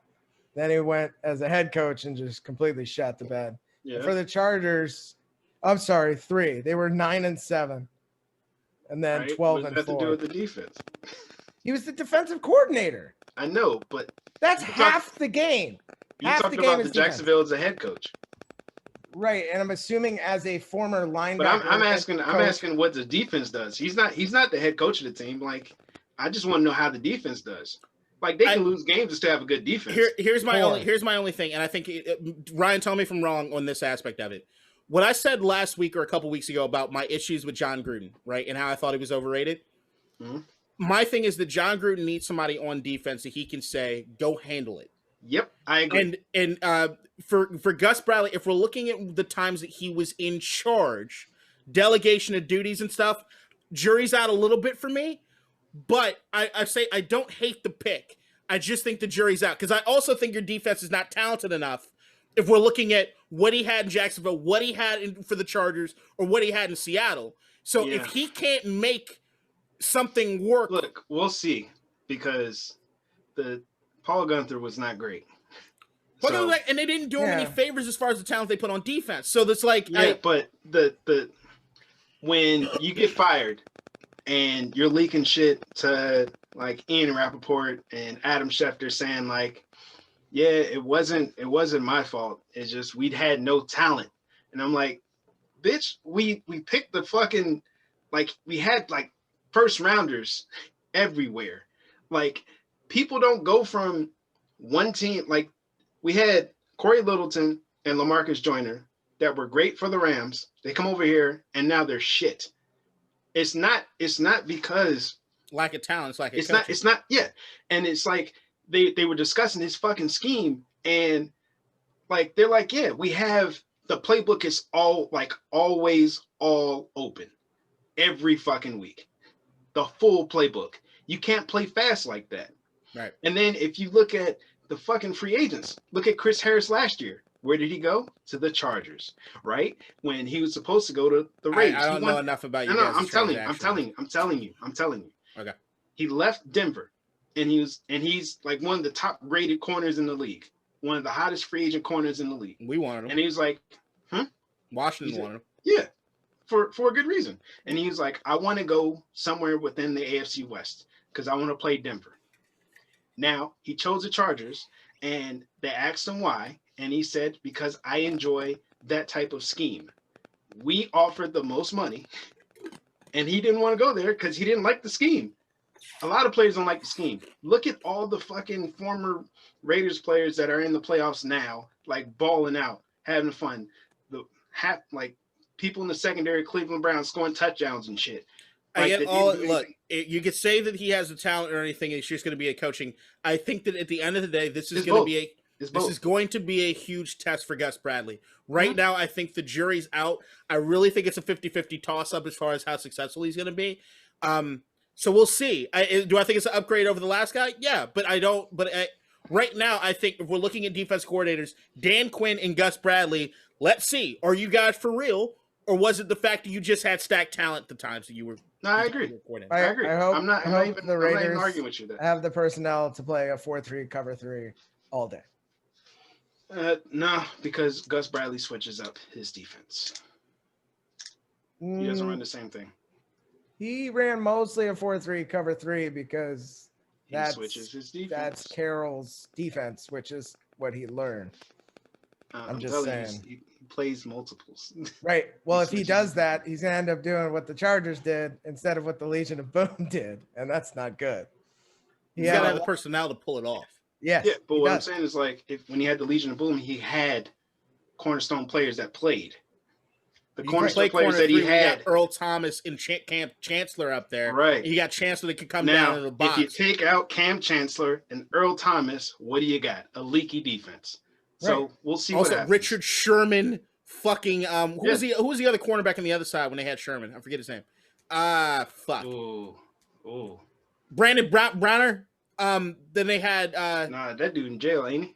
Then he went as a head coach and just completely shot the bed. Yeah. For the Chargers, I'm sorry, 3. They were 9-7, and then 12-4. What does that have to do with the defense? He was the defensive coordinator. I know, but that's half the game. You talked about the Jacksonville as a head coach, right? And I'm assuming as a former linebacker. But I'm asking what the defense does. He's not the head coach of the team. Like, I just want to know how the defense does. Like, they can lose games just to have a good defense. Here's my only thing, and I think Ryan, tell me if I'm wrong on this aspect of it. What I said last week or a couple weeks ago about my issues with John Gruden, right, and how I thought he was overrated. Mm-hmm. My thing is that John Gruden needs somebody on defense that he can say, "Go handle it." Yep, I agree. And for Gus Bradley, if we're looking at the times that he was in charge, delegation of duties and stuff, jury's out a little bit for me. But I say I don't hate the pick. I just think the jury's out, because I also think your defense is not talented enough. If we're looking at what he had in Jacksonville, what he had for the Chargers, or what he had in Seattle, so if he can't make something work, look, we'll see, because the Paul Gunther was not great. And they didn't do him any favors as far as the talent they put on defense. So that's like, but the when you get fired and you're leaking shit to like Ian Rappaport and Adam Schefter saying like, yeah, it wasn't my fault. It's just we'd had no talent. And I'm like, bitch, we picked the fucking, like, we had like first rounders everywhere. Like, people don't go from one team, like we had Corey Littleton and LaMarcus Joyner that were great for the Rams. They come over here and now they're shit. It's not because lack of talent. It's not. Yeah. And it's like they were discussing his fucking scheme and like, they're like, yeah, we have the playbook is always all open every fucking week. The full playbook. You can't play fast like that. Right. And then if you look at the fucking free agents, look at Chris Harris last year. Where did he go? To the Chargers, right? When he was supposed to go to the Raiders. I don't know enough about you. No, guys I'm telling you. Okay. He left Denver, and he's like one of the top rated corners in the league, one of the hottest free agent corners in the league. We wanted him. And he was like, Washington wanted him. Yeah, for a good reason. And he was like, I want to go somewhere within the AFC West because I want to play Denver. Now he chose the Chargers, and they asked him why. And he said, because I enjoy that type of scheme. We offered the most money, and he didn't want to go there because he didn't like the scheme. A lot of players don't like the scheme. Look at all the fucking former Raiders players that are in the playoffs now, like balling out, having fun. Like people in the secondary, Cleveland Browns scoring touchdowns and shit. Like, you could say that he has the talent or anything. It's just going to be a coaching. I think that at the end of the day, this is going to be a huge test for Gus Bradley. Right now, I think the jury's out. I really think it's a 50-50 toss-up as far as how successful he's going to be. So we'll see. Do I think it's an upgrade over the last guy? Yeah, but I don't. But right now, I think if we're looking at defense coordinators, Dan Quinn and Gus Bradley, let's see. Are you guys for real? Or was it the fact that you just had stacked talent at the times that you were? No, I agree. I agree. I'm not even the Raiders arguing with you. Have the personnel to play a 4-3 cover 3 all day. No, because Gus Bradley switches up his defense. He doesn't run the same thing. He ran mostly a 4-3 cover 3 because he switches his defense. That's Carroll's defense, which is what he learned. I'm just saying. He plays multiples. Right. Well, if he does that, he's going to end up doing what the Chargers did instead of what the Legion of Boom did, and that's not good. He's got to have the personnel to pull it off. Yes. Yeah, but what I'm saying is, like, when he had the Legion of Boom, he had cornerstone players that played. The cornerstone players that he had. Earl Thomas and Cam Chancellor up there. Right. You got Chancellor that could come now, down to the box. If you take out Cam Chancellor and Earl Thomas, what do you got? A leaky defense. So we'll see what happens. Richard Sherman, fucking who was the other cornerback on the other side when they had Sherman? I forget his name. Fuck. Oh. Brandon Browner. Then they had nah, that dude in jail, ain't he?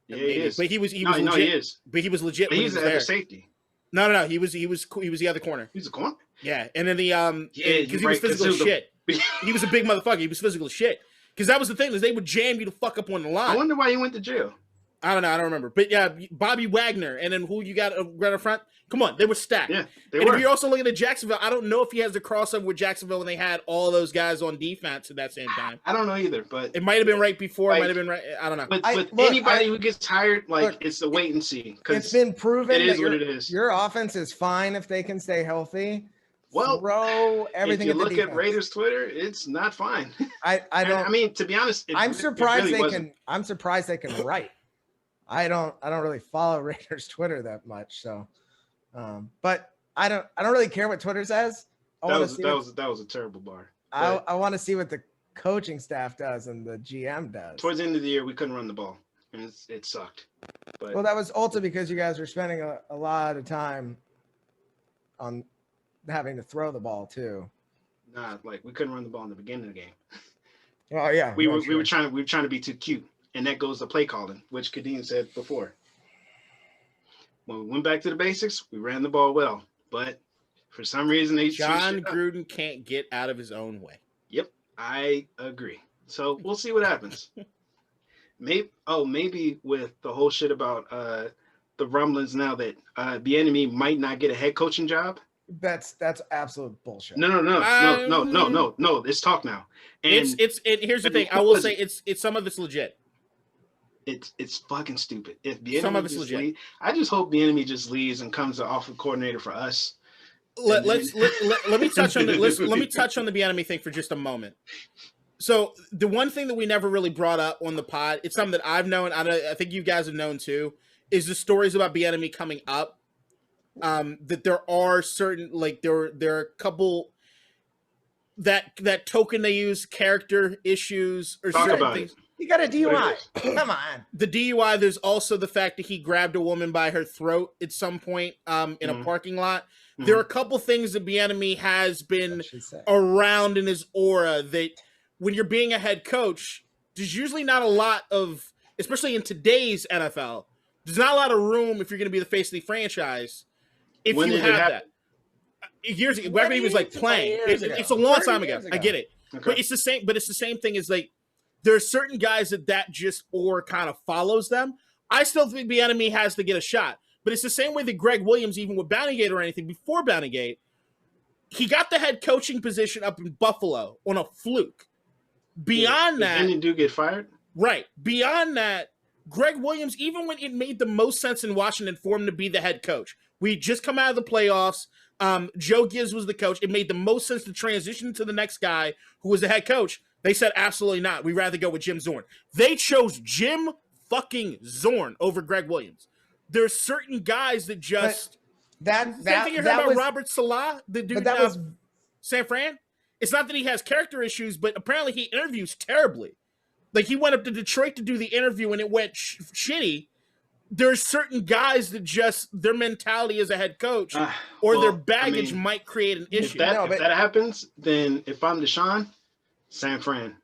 Yeah, he is. But he was legit. No, he is. But he was legit. But he's the other safety. No. He was the other corner. He's a corner. Yeah, and then the because he was physical as shit. He was a big motherfucker. He was physical as shit. Because that was the thing, is they would jam you to fuck up on the line. I wonder why he went to jail. I don't know. I don't remember. But yeah, Bobby Wagner, and then who you got right up front? Come on, they were stacked. Yeah, they were. were. If you're also looking at Jacksonville, I don't know if he has the crossover with Jacksonville when they had all those guys on defense at that same time. I don't know either, but it might have been right before. It might have been right. I don't know. But anybody who gets hired, it's a wait and see. It's been proven it is what it is. Your offense is fine if they can stay healthy. Well, throw everything. If you look at Raiders Twitter, it's not fine. I don't. I mean, to be honest, I'm surprised they can. I'm surprised they can write. I don't really follow Raiders Twitter that much, so. But I don't really care what Twitter says. That was a terrible bar. I want to see what the coaching staff does and the GM does. Towards the end of the year, we couldn't run the ball, and it sucked. But well, that was also because you guys were spending a lot of time on having to throw the ball too. Nah, we couldn't run the ball in the beginning of the game. Oh yeah, we were trying to be too cute, and that goes to play calling, which Kadeem said before. When we went back to the basics, we ran the ball well, but for some reason John Gruden can't get out of his own way. Yep, I agree. So we'll see what happens. Maybe with the whole shit about the rumblings now that Bieniemy might not get a head coaching job. That's absolute bullshit. No. It's talk now. And here's the thing. I will say it's some of it's legit. It's fucking stupid. If Bieniemy just leaves, I just hope Bieniemy just leaves and comes to offensive coordinator for us. Let me touch on the Bieniemy thing for just a moment. So the one thing that we never really brought up on the pod, it's something that I've known, I think you guys have known too, is the stories about Bieniemy coming up. That there are certain, like there are a couple that token they use, character issues or Talk certain about things. it. You got a DUI. Come on. The DUI, there's also the fact that he grabbed a woman by her throat at some point in a parking lot. There are a couple things that Bieniemy has been around in his aura that when you're being a head coach, there's usually not a lot of, especially in today's NFL, there's not a lot of room if you're going to be the face of the franchise if When you did it have happen? that. Years ago, when he was like playing. It's a long time ago. I get it. Okay. But it's the same. But it's the same thing as like there are certain guys that just or kind of follows them. I still think Bieniemy has to get a shot. But it's the same way that Greg Williams, even with Bountygate or anything before Bountygate, he got the head coaching position up in Buffalo on a fluke. Beyond that, didn't do get fired? right? Beyond that, Greg Williams, even when it made the most sense in Washington for him to be the head coach, we just come out of the playoffs. Joe Gibbs was the coach. It made the most sense to transition to the next guy who was the head coach. They said absolutely not. We'd rather go with Jim Zorn. They chose Jim fucking Zorn over Greg Williams. There's certain guys that just That same thing you heard that about was, Robert Salah, the dude but that out was of San Fran. It's not that he has character issues, but apparently he interviews terribly. Like he went up to Detroit to do the interview and it went shitty. There's certain guys that just their mentality as a head coach or their baggage might create an issue. If that happens, then if I'm Deshaun, San Fran.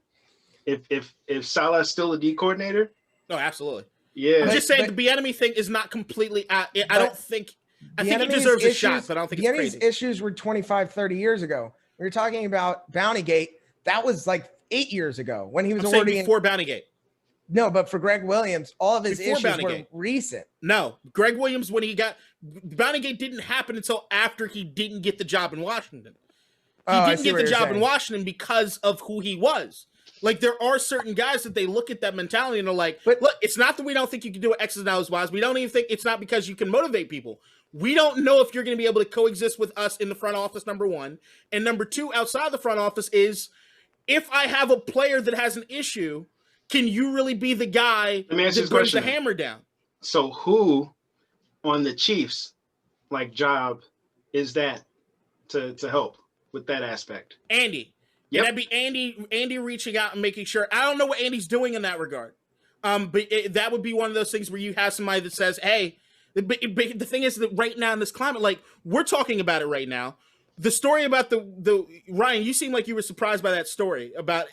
If Salah's still a D coordinator, No, absolutely. yeah. I'm just saying the Bieniemy thing is not completely I don't think I think he deserves a shot, but I don't think it's crazy. Issues were 25, 30 years ago. We were talking about Bountygate. That was like 8 years ago when he was I'm already saying before Bountygate. No, but for Greg Williams, all of his Before issues were Bountygate. recent. No, Greg Williams when he got Bountygate didn't happen until after he didn't get the job in Washington. He didn't get the job in Washington because of who he was. Like there are certain guys that they look at that mentality and they're like, look, it's not that we don't think you can do it X's and O's wise. We don't even think it's not because you can motivate people. We don't know if you're going to be able to coexist with us in the front office, number one. And number two, outside the front office is if I have a player that has an issue, can you really be the guy that brings the hammer down? So who on the Chiefs job is that to help with that aspect? Andy. Yep. And that'd be Andy reaching out and making sure. I don't know what Andy's doing in that regard. But that would be one of those things where you have somebody that says, hey, but the thing is that right now in this climate, like we're talking about it right now. The story about the Ryan, you seem like you were surprised by that story about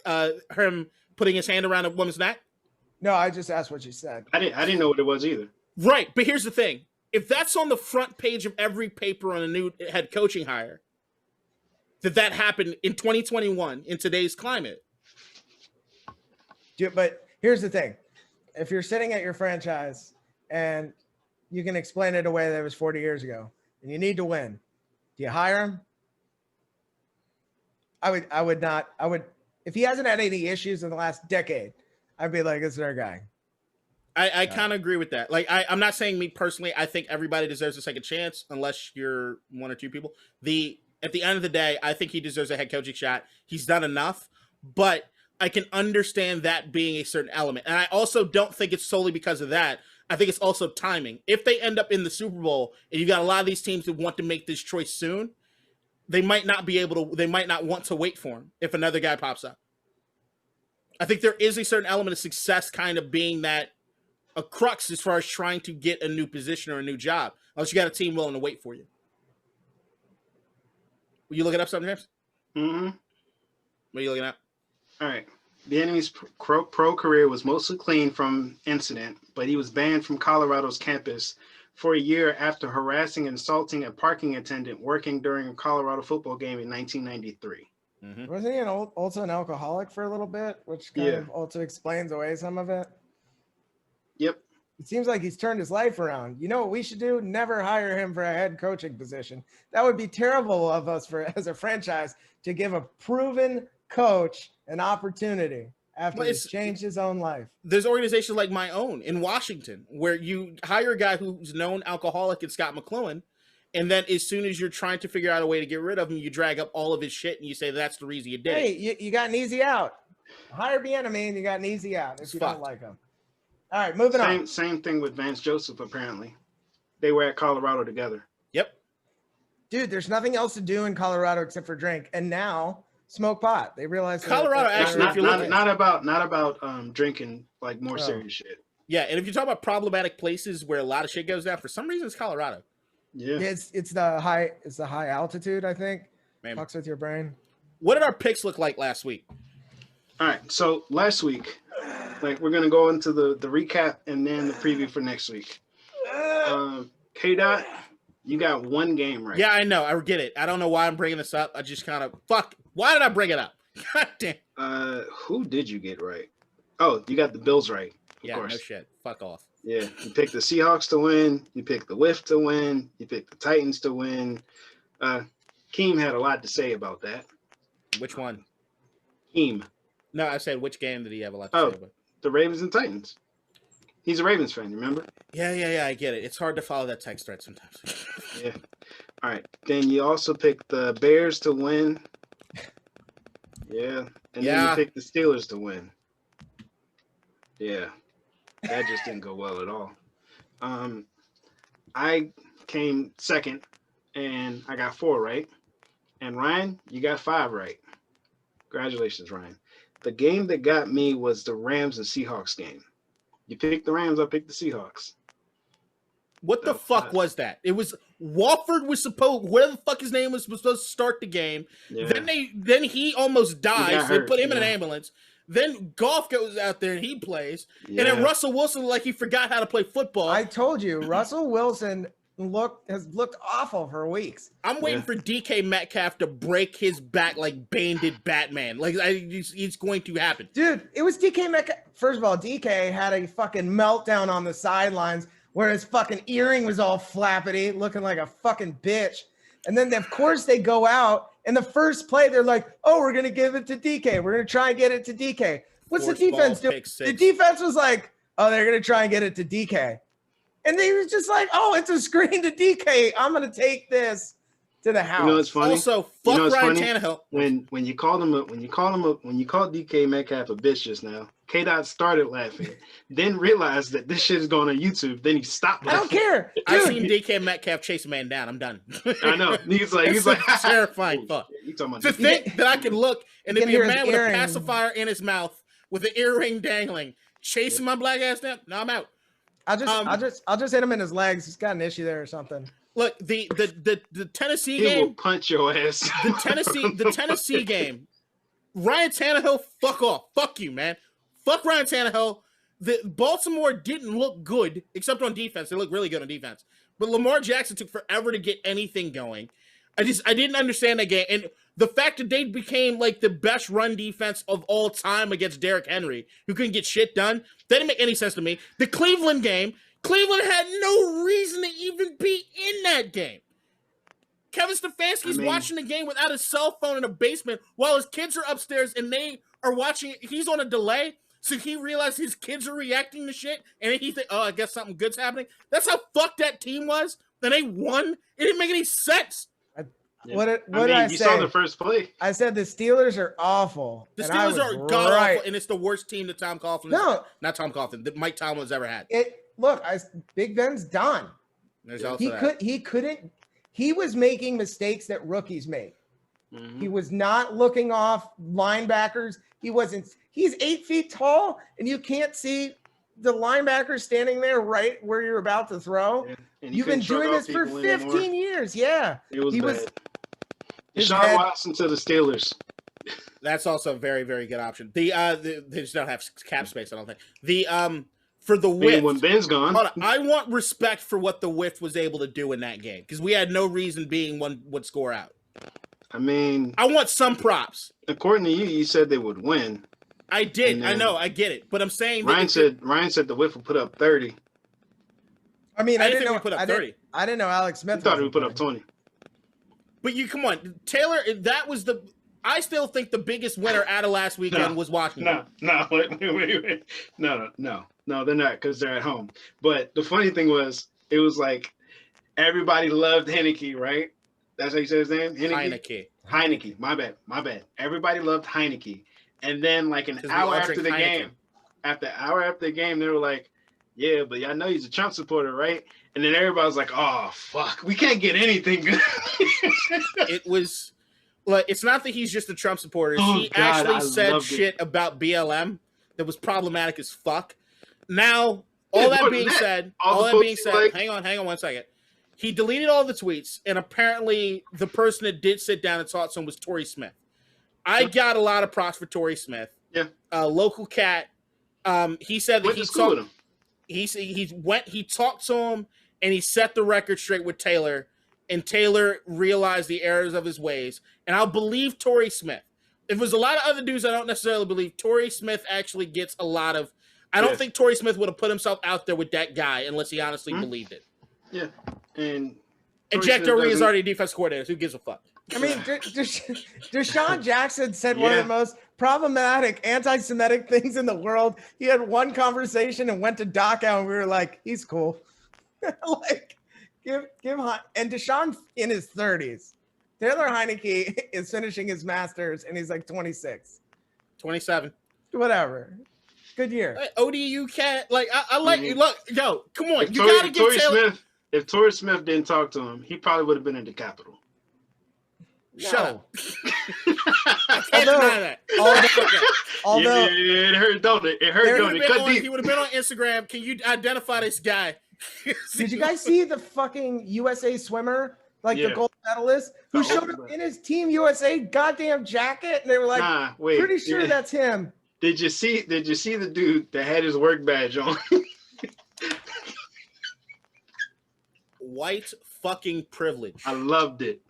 him putting his hand around a woman's neck. No, I just asked what you said. I didn't know what it was either. Right, but here's the thing: if that's on the front page of every paper on a new head coaching hire, that happened in 2021 in today's climate. But here's the thing: if you're sitting at your franchise and you can explain it away that it was 40 years ago, and you need to win, do you hire him? I would not. I would if he hasn't had any issues in the last decade. I'd be like, this is our guy. I kind of agree with that. Like, I'm not saying me personally. I think everybody deserves a second chance, unless you're one or two people. At the end of the day, I think he deserves a head coaching shot. He's done enough, but I can understand that being a certain element. And I also don't think it's solely because of that. I think it's also timing. If they end up in the Super Bowl and you got a lot of these teams that want to make this choice soon, they might not be able to. They might not want to wait for him if another guy pops up. I think there is a certain element of success kind of being that a crux as far as trying to get a new position or a new job, unless you got a team willing to wait for you. Will you looking up something, James? Mm-hmm. What are you looking at? All right. The enemy's pro career was mostly clean from incident, but he was banned from Colorado's campus for a year after harassing and assaulting a parking attendant working during a Colorado football game in 1993. Mm-hmm. Wasn't he also an alcoholic for a little bit, which kind of also explains away some of it? Yep. It seems like he's turned his life around. You know what we should do? Never hire him for a head coaching position. That would be terrible of us as a franchise to give a proven coach an opportunity after he's changed his own life. There's organizations like my own in Washington where you hire a guy who's known alcoholic in Scott McCloughan, and then as soon as you're trying to figure out a way to get rid of him, you drag up all of his shit and you say that's the reason you did it. Hey, you got an easy out. Hire Bieniemy and you got an easy out if It's you fucked. don't like him. All right, moving on. Same thing with Vance Joseph. Apparently, they were at Colorado together. Yep. Dude, there's nothing else to do in Colorado except for drink, and now smoke pot. They realize Colorado actually, if you look at- not about drinking like more serious shit. Yeah, and if you talk about problematic places where a lot of shit goes down, for some reason it's Colorado. Yeah, it's the high altitude. I think Maybe. fucks with your brain. What did our picks look like last week? All right, so last week, like we're gonna go into the recap and then the preview for next week. K-Dot, you got one game right. Yeah, I know. I get it. I don't know why I'm bringing this up. I just kind of Why did I bring it up? God damn. Who did you get right? Oh, you got the Bills right. Of course. No shit. Fuck off. Yeah, you picked the Seahawks to win. You picked the Whiff to win. You picked the Titans to win. Keem had a lot to say about that. Which one? Keem. No, I said which game did he have a lot to say about? The Ravens and Titans. He's a Ravens fan, remember? Yeah, I get it. It's hard to follow that text thread sometimes. Yeah. All right. Then you also picked the Bears to win. Yeah. And then you picked the Steelers to win. Yeah. That just didn't go well at all. I came second and I got 4 right. And Ryan, you got 5 right. Congratulations, Ryan. The game that got me was the Rams and Seahawks game. You picked the Rams, I picked the Seahawks. What the fuck was that? It was Walford was supposed, whatever the fuck his name was supposed to start the game. Yeah. Then he almost dies. So they put him in an ambulance. Then Goff goes out there and he plays. Yeah. And then Russell Wilson, like he forgot how to play football. I told you, Russell Wilson has looked awful for weeks. I'm waiting for DK Metcalf to break his back like Bane did Batman. Like it's going to happen. Dude, it was DK Metcalf. First of all, DK had a fucking meltdown on the sidelines where his fucking earring was all flappity, looking like a fucking bitch. And then, of course, they go out. And the first play, they're like, oh, we're going to give it to DK. We're going to try and get it to DK. What's the defense doing? The defense was like, oh, they're going to try and get it to DK. And they was just like, oh, it's a screen to DK. I'm going to take this to the house. You know what's funny? Also, fuck Ryan Tannehill. When you called DK Metcalf a bitch just now, K-Dot started laughing, then realized that this shit is going on YouTube. Then he stopped laughing. I don't care. Dude. I've seen DK Metcalf chase a man down. I'm done. I know. He's like terrifying. Fuck. You talking about to think that I can look and there be a man with a pacifier in his mouth with an earring dangling, chasing my black ass down. No, I'm out. I'll just hit him in his legs. He's got an issue there or something. Look, the Tennessee he game. He will punch your ass. The Tennessee game. Ryan Tannehill, fuck off. Fuck you, man. Fuck Ryan Tannehill. The Baltimore didn't look good, except on defense. They looked really good on defense. But Lamar Jackson took forever to get anything going. I didn't understand that game. And the fact that they became like the best run defense of all time against Derrick Henry, who couldn't get shit done, that didn't make any sense to me. The Cleveland game, Cleveland had no reason to even be in that game. Kevin Stefanski's watching the game without his cell phone in a basement while his kids are upstairs and they are watching it. He's on a delay. So he realized his kids are reacting to shit, and then he think, oh, I guess something good's happening. That's how fucked that team was. Then they won. It didn't make any sense. What did I say? You saw the first play. I said the Steelers are awful. The Steelers are god awful, and it's the worst team that Tom Coughlin. Not Tom Coughlin. That Mike Tomlin's ever had. Big Ben's done. There's also he couldn't. He was making mistakes that rookies make. Mm-hmm. He was not looking off linebackers. He wasn't. He's 8 feet tall, and you can't see the linebacker standing there right where you're about to throw. Yeah. You've been doing this for 15 years. Yeah. It was bad. Deshaun Watson to the Steelers. That's also a very, very good option. They just don't have cap space, I don't think. For the Whiff. When Ben's gone. Hold on, I want respect for what the Whiff was able to do in that game, because we had no reason being one would score out. I mean, I want some props. According to you, you said they would win. I did. I know. I get it. But I'm saying Ryan said the Whiff would put up 30. I mean, I didn't know we put up 30. I didn't know Alex Smith. I thought he would put up 20. But you come on, Taylor. That was the. I still think the biggest winner out of last weekend was Washington. Wait. No, they're not, because they're at home. But the funny thing was, it was like everybody loved Heineke, right? That's how you say his name? Heineke. Heineke. My bad. Everybody loved Heineke. And then like an 'Cause we hour all after drink the Heineken. game, they were like, yeah, but y'all know he's a Trump supporter, right? And then everybody was like, oh, fuck, we can't get anything good. It was like, it's not that he's just a Trump supporter. Oh, He God, actually I said loved it. shit about BLM that was problematic as fuck. Now, all that being said, like- hang on 1 second. He deleted all the tweets, and apparently the person that did sit down and talk to him was Torrey Smith. I got a lot of props for Torrey Smith. Yeah. Local cat. He said that Went to school with him. he talked to him and he set the record straight with Taylor, and Taylor realized the errors of his ways. And I'll believe Torrey Smith. If there's a lot of other dudes I don't necessarily believe, Torrey Smith actually gets a lot of. I don't think Torrey Smith would have put himself out there with that guy unless he honestly believed it. Yeah, and Jack Del Rio is already a defense coordinator. So who gives a fuck? I mean, Deshaun Jackson said one of the most problematic anti-Semitic things in the world. He had one conversation and went to Dachau, and we were like, he's cool. Like, give and Deshaun in his 30s. Taylor Heineke is finishing his master's, and he's like 26. 27. Whatever. Good year. Hey, ODU cat. Like, I like you. Look, yo, come on. If You got to get Taylor. If Torrey Smith didn't talk to him, he probably would have been in the Capitol. Shut up. I can't deny that. Although it hurt, don't it? It hurt, don't it? He would have been on Instagram. Can you identify this guy? Did you guys see the fucking USA swimmer, like the gold medalist, who showed up in his Team USA goddamn jacket? And they were like, pretty sure that's him. Did you see the dude that had his work badge on? White fucking privilege. I loved it.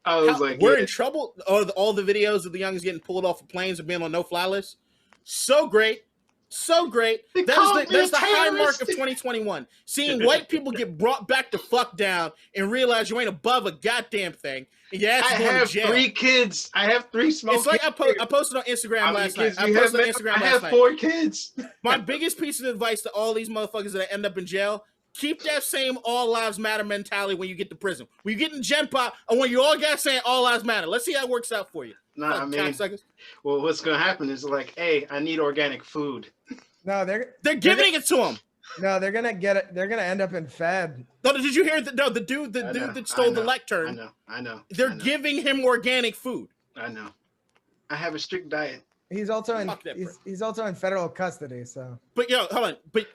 I was like, we're in trouble. All the videos of the youngins getting pulled off of planes and being on no-fly lists. So great. So great. That's the high mark of 2021. Seeing white people get brought back the fuck down and realize you ain't above a goddamn thing. And your ass is going to jail. 3 kids. I have 3 small kids. It's like I posted on Instagram last night. I have 4 kids. My biggest piece of advice to all these motherfuckers that end up in jail: keep that same all lives matter mentality when you get to prison. When you get in Gen Pop, and when you all got saying all lives matter. Let's see how it works out for you. Nah, I mean, well, what's gonna happen is like, hey, I need organic food. No, they're giving it to him. No, they're gonna get it. They're gonna end up in Fed. No, did you hear that? No, the dude that stole the lectern. I know. They're giving him organic food. I know. I have a strict diet. He's also in federal custody. So, but hold on. But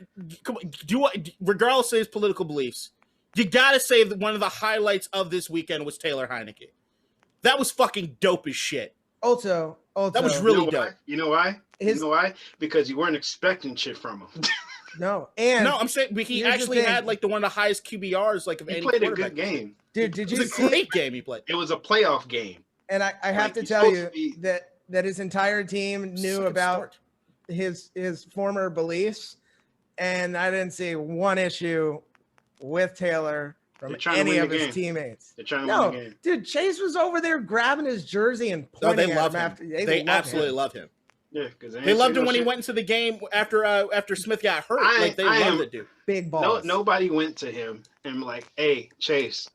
come on, regardless of his political beliefs, you gotta say that one of the highlights of this weekend was Taylor Heineke. That was fucking dope as shit. Also, that was really dope. You know why? You know why? Because you weren't expecting shit from him. No, I'm saying he actually had like one of the highest QBRs like of any quarterback. He played a good game. Dude, did you see? It was a great game he played. It was a playoff game. And I have to tell you that his entire team knew about his former beliefs, and I didn't see one issue with Taylor from any of his teammates. They're trying to win the game. Dude, Chase was over there grabbing his jersey and pointing at him. They absolutely love him. Yeah, because they loved him when he went into the game after Smith got hurt. They loved it, dude. Big balls. Nobody went to him and like, "Hey, Chase,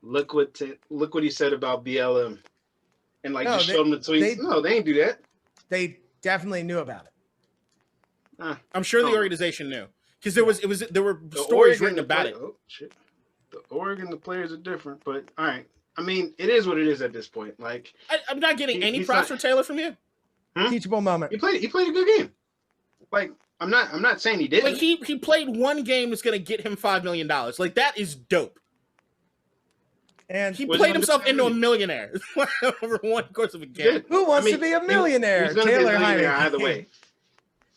look what he said about BLM," and like just showed him the tweets. No, they didn't do that. They definitely knew about it. I'm sure the organization knew because there were stories written about it. Oh shit! The Oregon, the players are different, but all right. I mean, it is what it is at this point. Like, I'm not getting any props for Taylor from you. Teachable moment. He played a good game. Like, I'm not saying he didn't. Like he played one game that's gonna get him $5 million. Like that is dope. And he played himself into a millionaire over one course of a game. Who wants to be a millionaire? Taylor Heineke. Either way.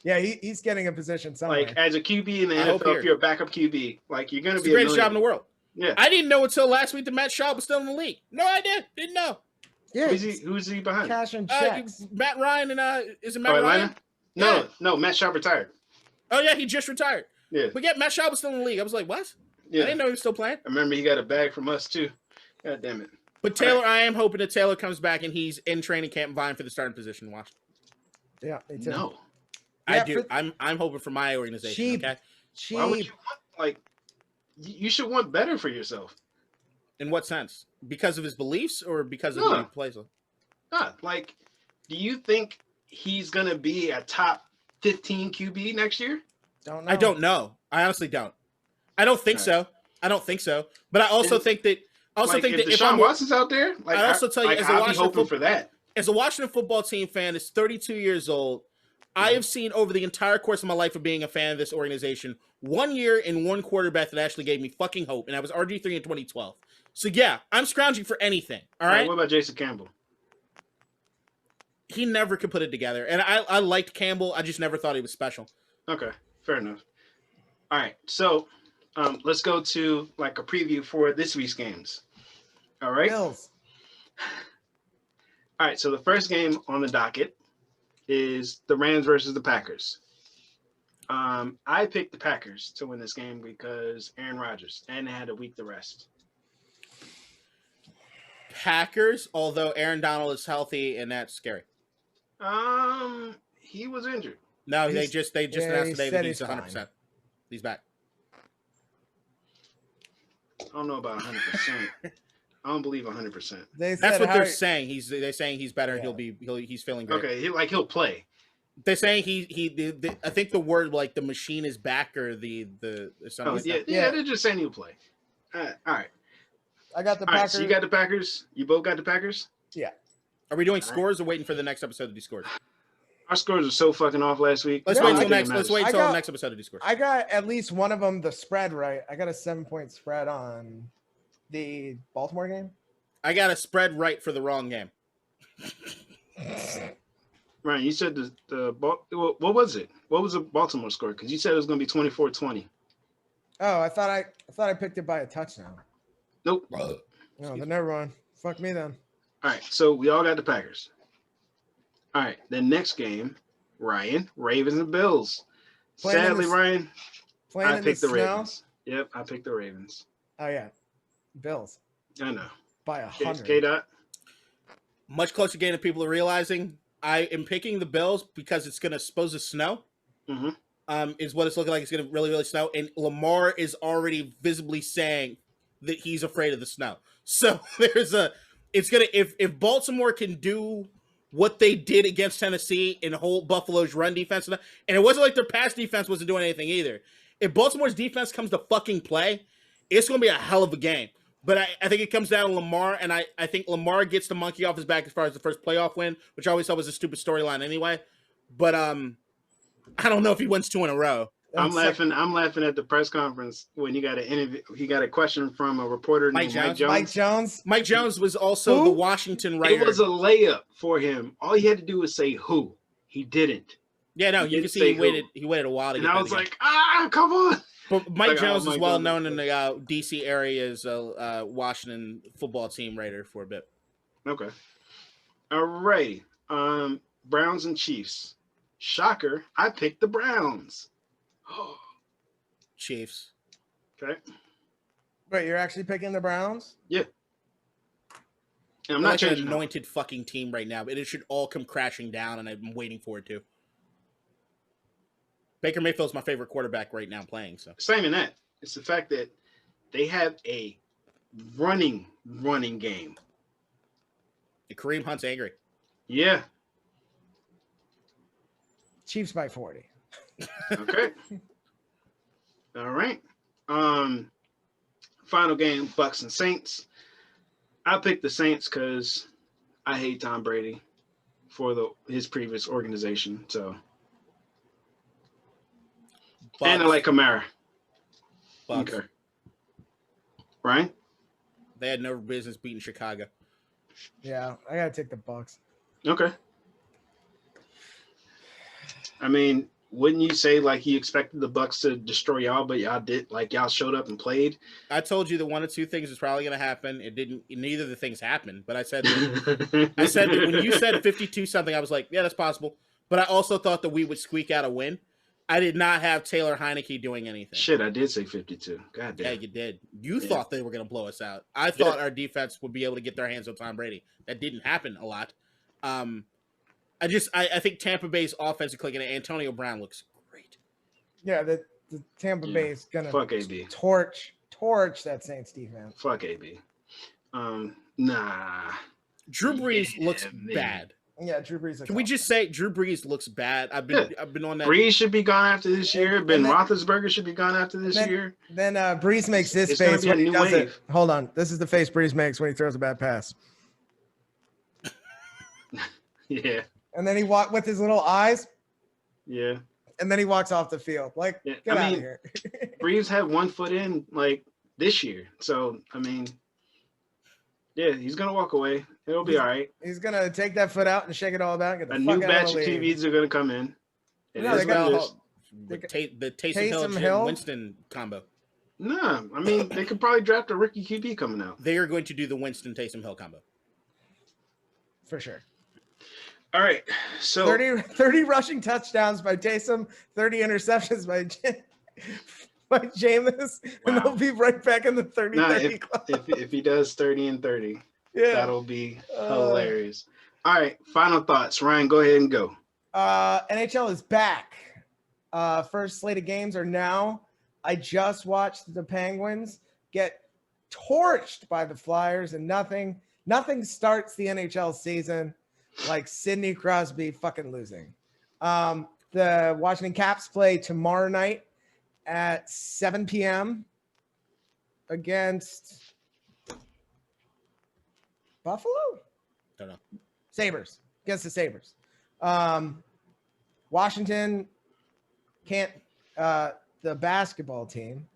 Yeah, he's getting a position somewhere. Like as a QB in the NFL, if you're a backup QB, like you're gonna be the greatest job in the world. Yeah, I didn't know until last week that Matt Schaub was still in the league. No idea. Didn't know. Yeah, who's he behind? Cash and checks. Matt Ryan and is it Matt Ryan? No, Matt Schaub retired. Oh yeah, he just retired. Yeah, but yeah, Matt Schaub was still in the league. I was like, what? Yeah, I didn't know he was still playing. I remember he got a bag from us too. God damn it. But Taylor, I am hoping that Taylor comes back and he's in training camp vying for the starting position. Watch. Yeah, me too. No, I do. I'm hoping for my organization. Okay. Why would you want, you should want better for yourself? In what sense? Because of his beliefs or because of who he plays with? Like, do you think he's gonna be a top 15 QB next year? Don't know. I don't know. I honestly don't. I don't think so. I don't think so. But I also think that. If Deshaun Watson's out there, like I also tell you, as a I'll be hoping for that. As a Washington football team fan, that's 32 years old, I have seen over the entire course of my life of being a fan of this organization, 1 year and one quarterback that actually gave me fucking hope, and that was RG3 in 2012. So yeah, I'm scrounging for anything. All right. What about Jason Campbell? He never could put it together, and I liked Campbell. I just never thought he was special. Okay, fair enough. All right, so let's go to like a preview for this week's games. All right. Bills. All right, so the first game on the docket is the Rams versus the Packers. I picked the Packers to win this game because Aaron Rodgers, and they had a week to rest. Packers, although Aaron Donald is healthy, and that's scary. He was injured. No, they just announced today that he's he's 100%. fine. He's back. I don't know about 100%. I don't believe 100%. They said That's what how- they're saying. They're saying he's better. Yeah. He's feeling great. Okay, he'll play. They're saying I think the word like the machine is back or the something. Oh, like yeah, that. they're just saying he'll play. All right. I got the All right, Packers. so you got the Packers. You both got the Packers? Are we doing scores or waiting for the next episode to do scores? Our scores were so fucking off last week. Let's Yeah, wait I till think next. Let's wait I till got- the next episode to do scores. I got at least one of them the spread right. I got a 7-point spread on the Baltimore game. I got a spread right for the wrong game. Ryan, you said what was it? What was the Baltimore score? Because you said it was going to be 24-20. Oh, I thought I picked it by a touchdown. Nope. No, then never mind. Fuck me then. All right, so we all got the Packers. All right, the next game, Ryan, Ravens and Bills. Playing in Sadly, the- Ryan, Playing I in the picked the snow. Ravens. Yep, I picked the Ravens. Oh yeah, Bills I know. by 100. K-Dot. Much closer game than people are realizing. I am picking the Bills because it's going to supposed to snow. Mm-hmm. Is what it's looking like. It's going to really, really snow. And Lamar is already visibly saying that he's afraid of the snow. So it's going to, if Baltimore can do what they did against Tennessee and hold Buffalo's run defense, and it wasn't like their pass defense wasn't doing anything either. If Baltimore's defense comes to fucking play, it's going to be a hell of a game. But I think it comes down to Lamar, and I think Lamar gets the monkey off his back as far as the first playoff win, which I always thought was a stupid storyline anyway. But I don't know if he wins 2 in a row. I'm laughing at the press conference when he got an interview. He got a question from a reporter named Mike Jones. Mike Jones. Mike Jones was also Who? the Washington writer. It was a layup for him. All he had to do was say who. He didn't. Yeah, no, He you didn't can see say he waited a while to And get I that was again. like, come on. But Mike like, Jones oh, is Mike well Jones. known in the DC area as a Washington football team writer for a bit. Okay. All right. Browns and Chiefs. Shocker. I picked the Browns. Chiefs. Okay. Wait, you're actually picking the Browns? And I'm They're not like an changing. anointed fucking team right now, but it should all come crashing down, and I'm waiting for it to. Baker Mayfield's my favorite quarterback right now playing. So It's not even that. It's the fact that they have a running game. Kareem Hunt's angry. Yeah. Chiefs by 40. Okay. All right. Final game, Bucks and Saints. I picked the Saints because I hate Tom Brady for his previous organization. So, and I like Kamara. Bucks. Okay. Right? They had no business beating Chicago. Yeah, I gotta take the Bucks. Okay. I mean, wouldn't you say like you expected the Bucks to destroy y'all, but y'all did, like y'all showed up and played? I told you that one of two things is probably going to happen. It didn't. Neither of the things happened. But I said that when you said 52 something, I was like, yeah, that's possible. But I also thought that we would squeak out a win. I did not have Taylor Heineke doing anything. Shit, I did say 52. God Yeah, damn. you did. You Yeah. thought they were going to blow us out. I thought our defense would be able to get their hands on Tom Brady. That didn't happen a lot. I think Tampa Bay's offensive clicking. Antonio Brown looks great. Yeah, the Tampa Yeah. Bay is gonna Fuck AB. torch that Saints defense. Fuck AB. Nah. Drew Brees Yeah, looks man. bad. Yeah, Drew Brees. Can we just say Drew Brees looks bad? I've been on that. Brees should be gone after this year. Ben then, Roethlisberger should be gone after this year. Then Brees makes this it's face when he does wave. it. Hold on. This is the face Brees makes when he throws a bad pass. Yeah. And then he walk with his little eyes. Yeah. And then he walks off the field. Like, get out of here. Brees had 1 foot in like this year. So, I mean, yeah, he's going to walk away. It'll be all right. He's going to take that foot out and shake it all about. Get the a fuck new out batch of of TVs are going to come in. No, they got the Taysom Hill Winston combo. No, I mean, they could probably draft a rookie QB coming out. They are going to do the Winston Taysom Hill combo. For sure. All right. So 30 rushing touchdowns by Taysom, 30 interceptions by Jameis, and they'll be right back in the 30-30 club. If he does 30 and 30, yeah, that'll be hilarious. All right, final thoughts. Ryan, go ahead and go. NHL is back. First slate of games are now. I just watched the Penguins get torched by the Flyers, and nothing starts the NHL season like Sidney Crosby fucking losing. The Washington Caps play tomorrow night at 7 p.m. against Buffalo? Don't know. Sabres. Against the Sabres. Washington can't the basketball team,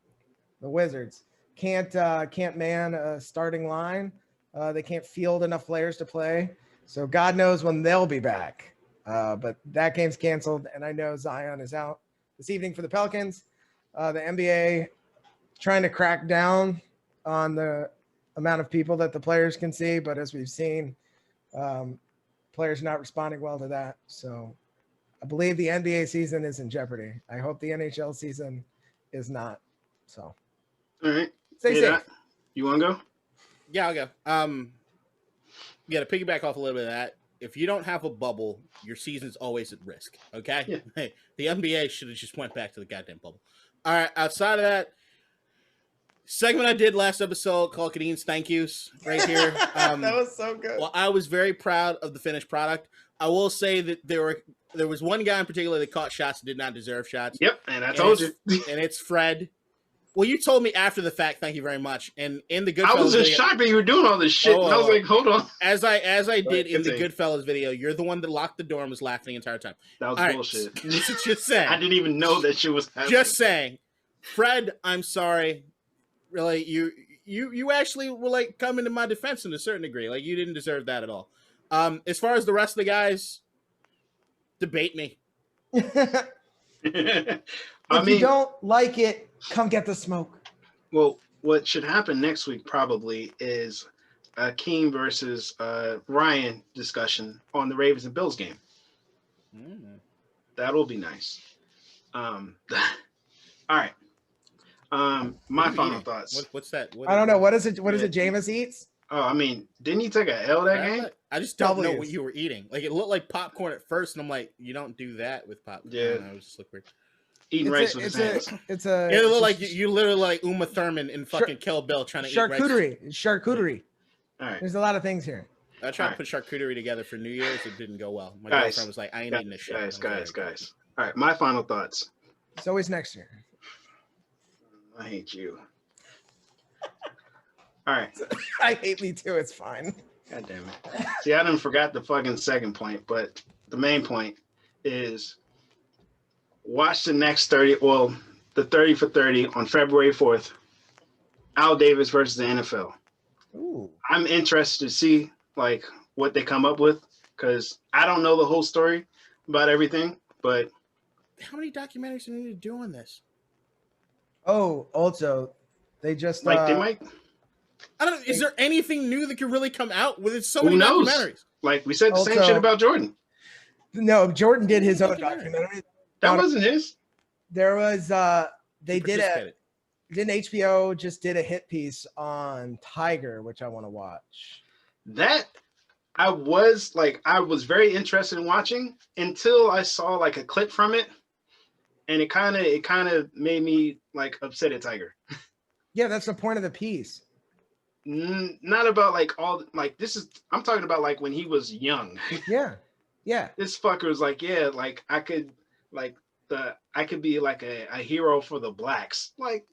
the Wizards, can't man a starting line. They can't field enough players to play. So God knows when they'll be back. But that game's canceled, and I know Zion is out this evening for the Pelicans. The NBA trying to crack down on the amount of people that the players can see, but as we've seen, players not responding well to that. So I believe the NBA season is in jeopardy. I hope the NHL season is not. So, all right. Stay safe. You want to go? Yeah, I'll go. Yeah, to piggyback off a little bit of that, if you don't have a bubble, your season's always at risk. Okay? Yeah. Hey, the NBA should have just went back to the goddamn bubble. All right, outside of that, segment I did last episode called Kadeen's Thank Yous right here. That was so good. Well, I was very proud of the finished product. I will say that there was one guy in particular that caught shots that did not deserve shots. Yep, and I told you. And it's Fred. Well, you told me after the fact, thank you very much. And in the Goodfellas I was just shocked that you were doing all this shit. And I was like, hold on. As I did in the Goodfellas video, you're the one that locked the door and was laughing the entire time. That was all bullshit. Right. Just saying. I didn't even know that shit was happening. Just saying. Fred, I'm sorry. Really, you actually were like coming to my defense in a certain degree. Like, you didn't deserve that at all. As far as the rest of the guys, debate me. If you don't like it, come get the smoke. Well, what should happen next week probably is a Keem versus Ryan discussion on the Ravens and Bills game. That'll be nice. All right. My final thoughts. What's that? I don't know. What is it? What is it? Jameis eats? Oh, I mean, didn't he take a L that game? I just don't know what you were eating. Like, it looked like popcorn at first, and I'm like, you don't do that with popcorn. Yeah, I was just like, eating rice with his hands. It looked like you literally like Uma Thurman in fucking Kill Bill trying to eat rice. Charcuterie. All right. There's a lot of things here. I tried to put charcuterie together for New Year's. It didn't go well. My girlfriend was like, I ain't eating this shit. Guys. All right, my final thoughts. It's always next year. I hate you. All right. I hate me too. It's fine. God damn it. See, I didn't forgot the fucking second point, but the main point is watch the next 30, well, the 30 for 30 on February 4th. Al Davis versus the NFL. Ooh. I'm interested to see like what they come up with because I don't know the whole story about everything, but how many documentaries do they need to do on this? Oh, also, they just like they might. I don't know. Is there anything new that could really come out with so many documentaries? Like we said the same shit about Jordan. No, Jordan did his own documentary. That wasn't his. There was didn't HBO just did a hit piece on Tiger, which I want to watch. That I was very interested in watching until I saw like a clip from it, and it kind of made me like upset at Tiger. Yeah, that's the point of the piece. Not about like all like this is. I'm talking about like when he was young. Yeah, Yeah. This fucker was like, yeah, like I could be like a hero for the blacks. Like,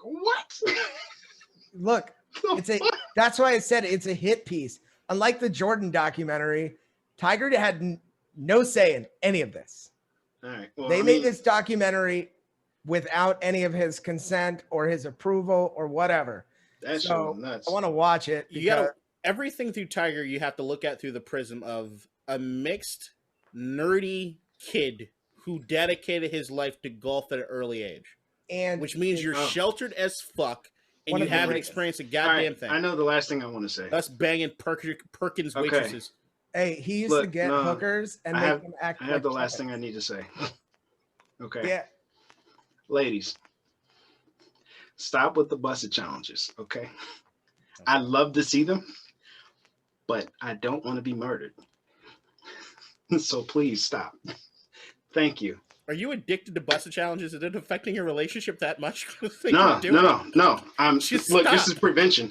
what? Look, that's why I said it's a hit piece. Unlike the Jordan documentary, Tiger had no say in any of this. All right. Well, They made this documentary without any of his consent or his approval or whatever. That's so nuts. I want to watch it. You gotta everything through Tiger. You have to look at through the prism of a mixed, nerdy kid who dedicated his life to golf at an early age, and which means you're sheltered as fuck. And you haven't experienced a goddamn thing. I know the last thing I want to say. Us banging Perkins waitresses. Hey, he used to get hookers and make them act. I have the last thing I need to say. Okay. Yeah. Ladies, stop with the busted challenges. Okay. I love to see them, but I don't want to be murdered. So please stop. Thank you. Are you addicted to busted challenges? Is it affecting your relationship that much? No. Look, this is prevention.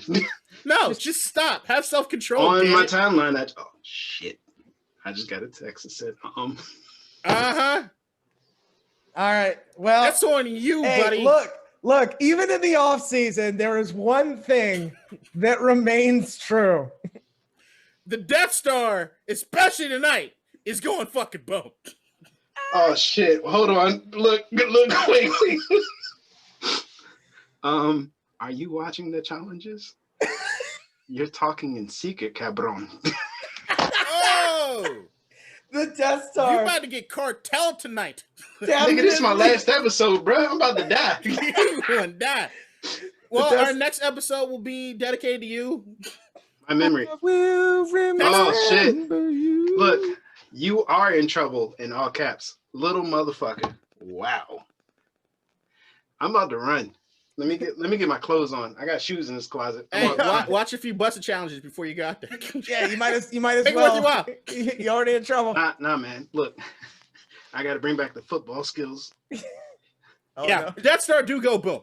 No, just stop. Have self-control. On my timeline, oh shit. I just got a text that said, Uh-huh. All right. Well, that's on you, buddy. Look, even in the off season, there is one thing that remains true. The Death Star, especially tonight, is going fucking boom. Oh shit! Hold on. Look. Wait. Are you watching the challenges? You're talking in secret, cabron. Oh, the Death Star. You're about to get cartel tonight. Nigga, this is my last episode, bro. I'm about to die. You're gonna die. Well, our next episode will be dedicated to you. My memory. Oh shit! Look. You are in trouble in all caps. Little motherfucker. Wow. I'm about to run. Let me get my clothes on. I got shoes in this closet. Hey, watch a few busted challenges before you got there. Yeah, you might as well. You're already in trouble. Nah, man. Look, I got to bring back the football skills. Yeah, no. Death Star do go boom.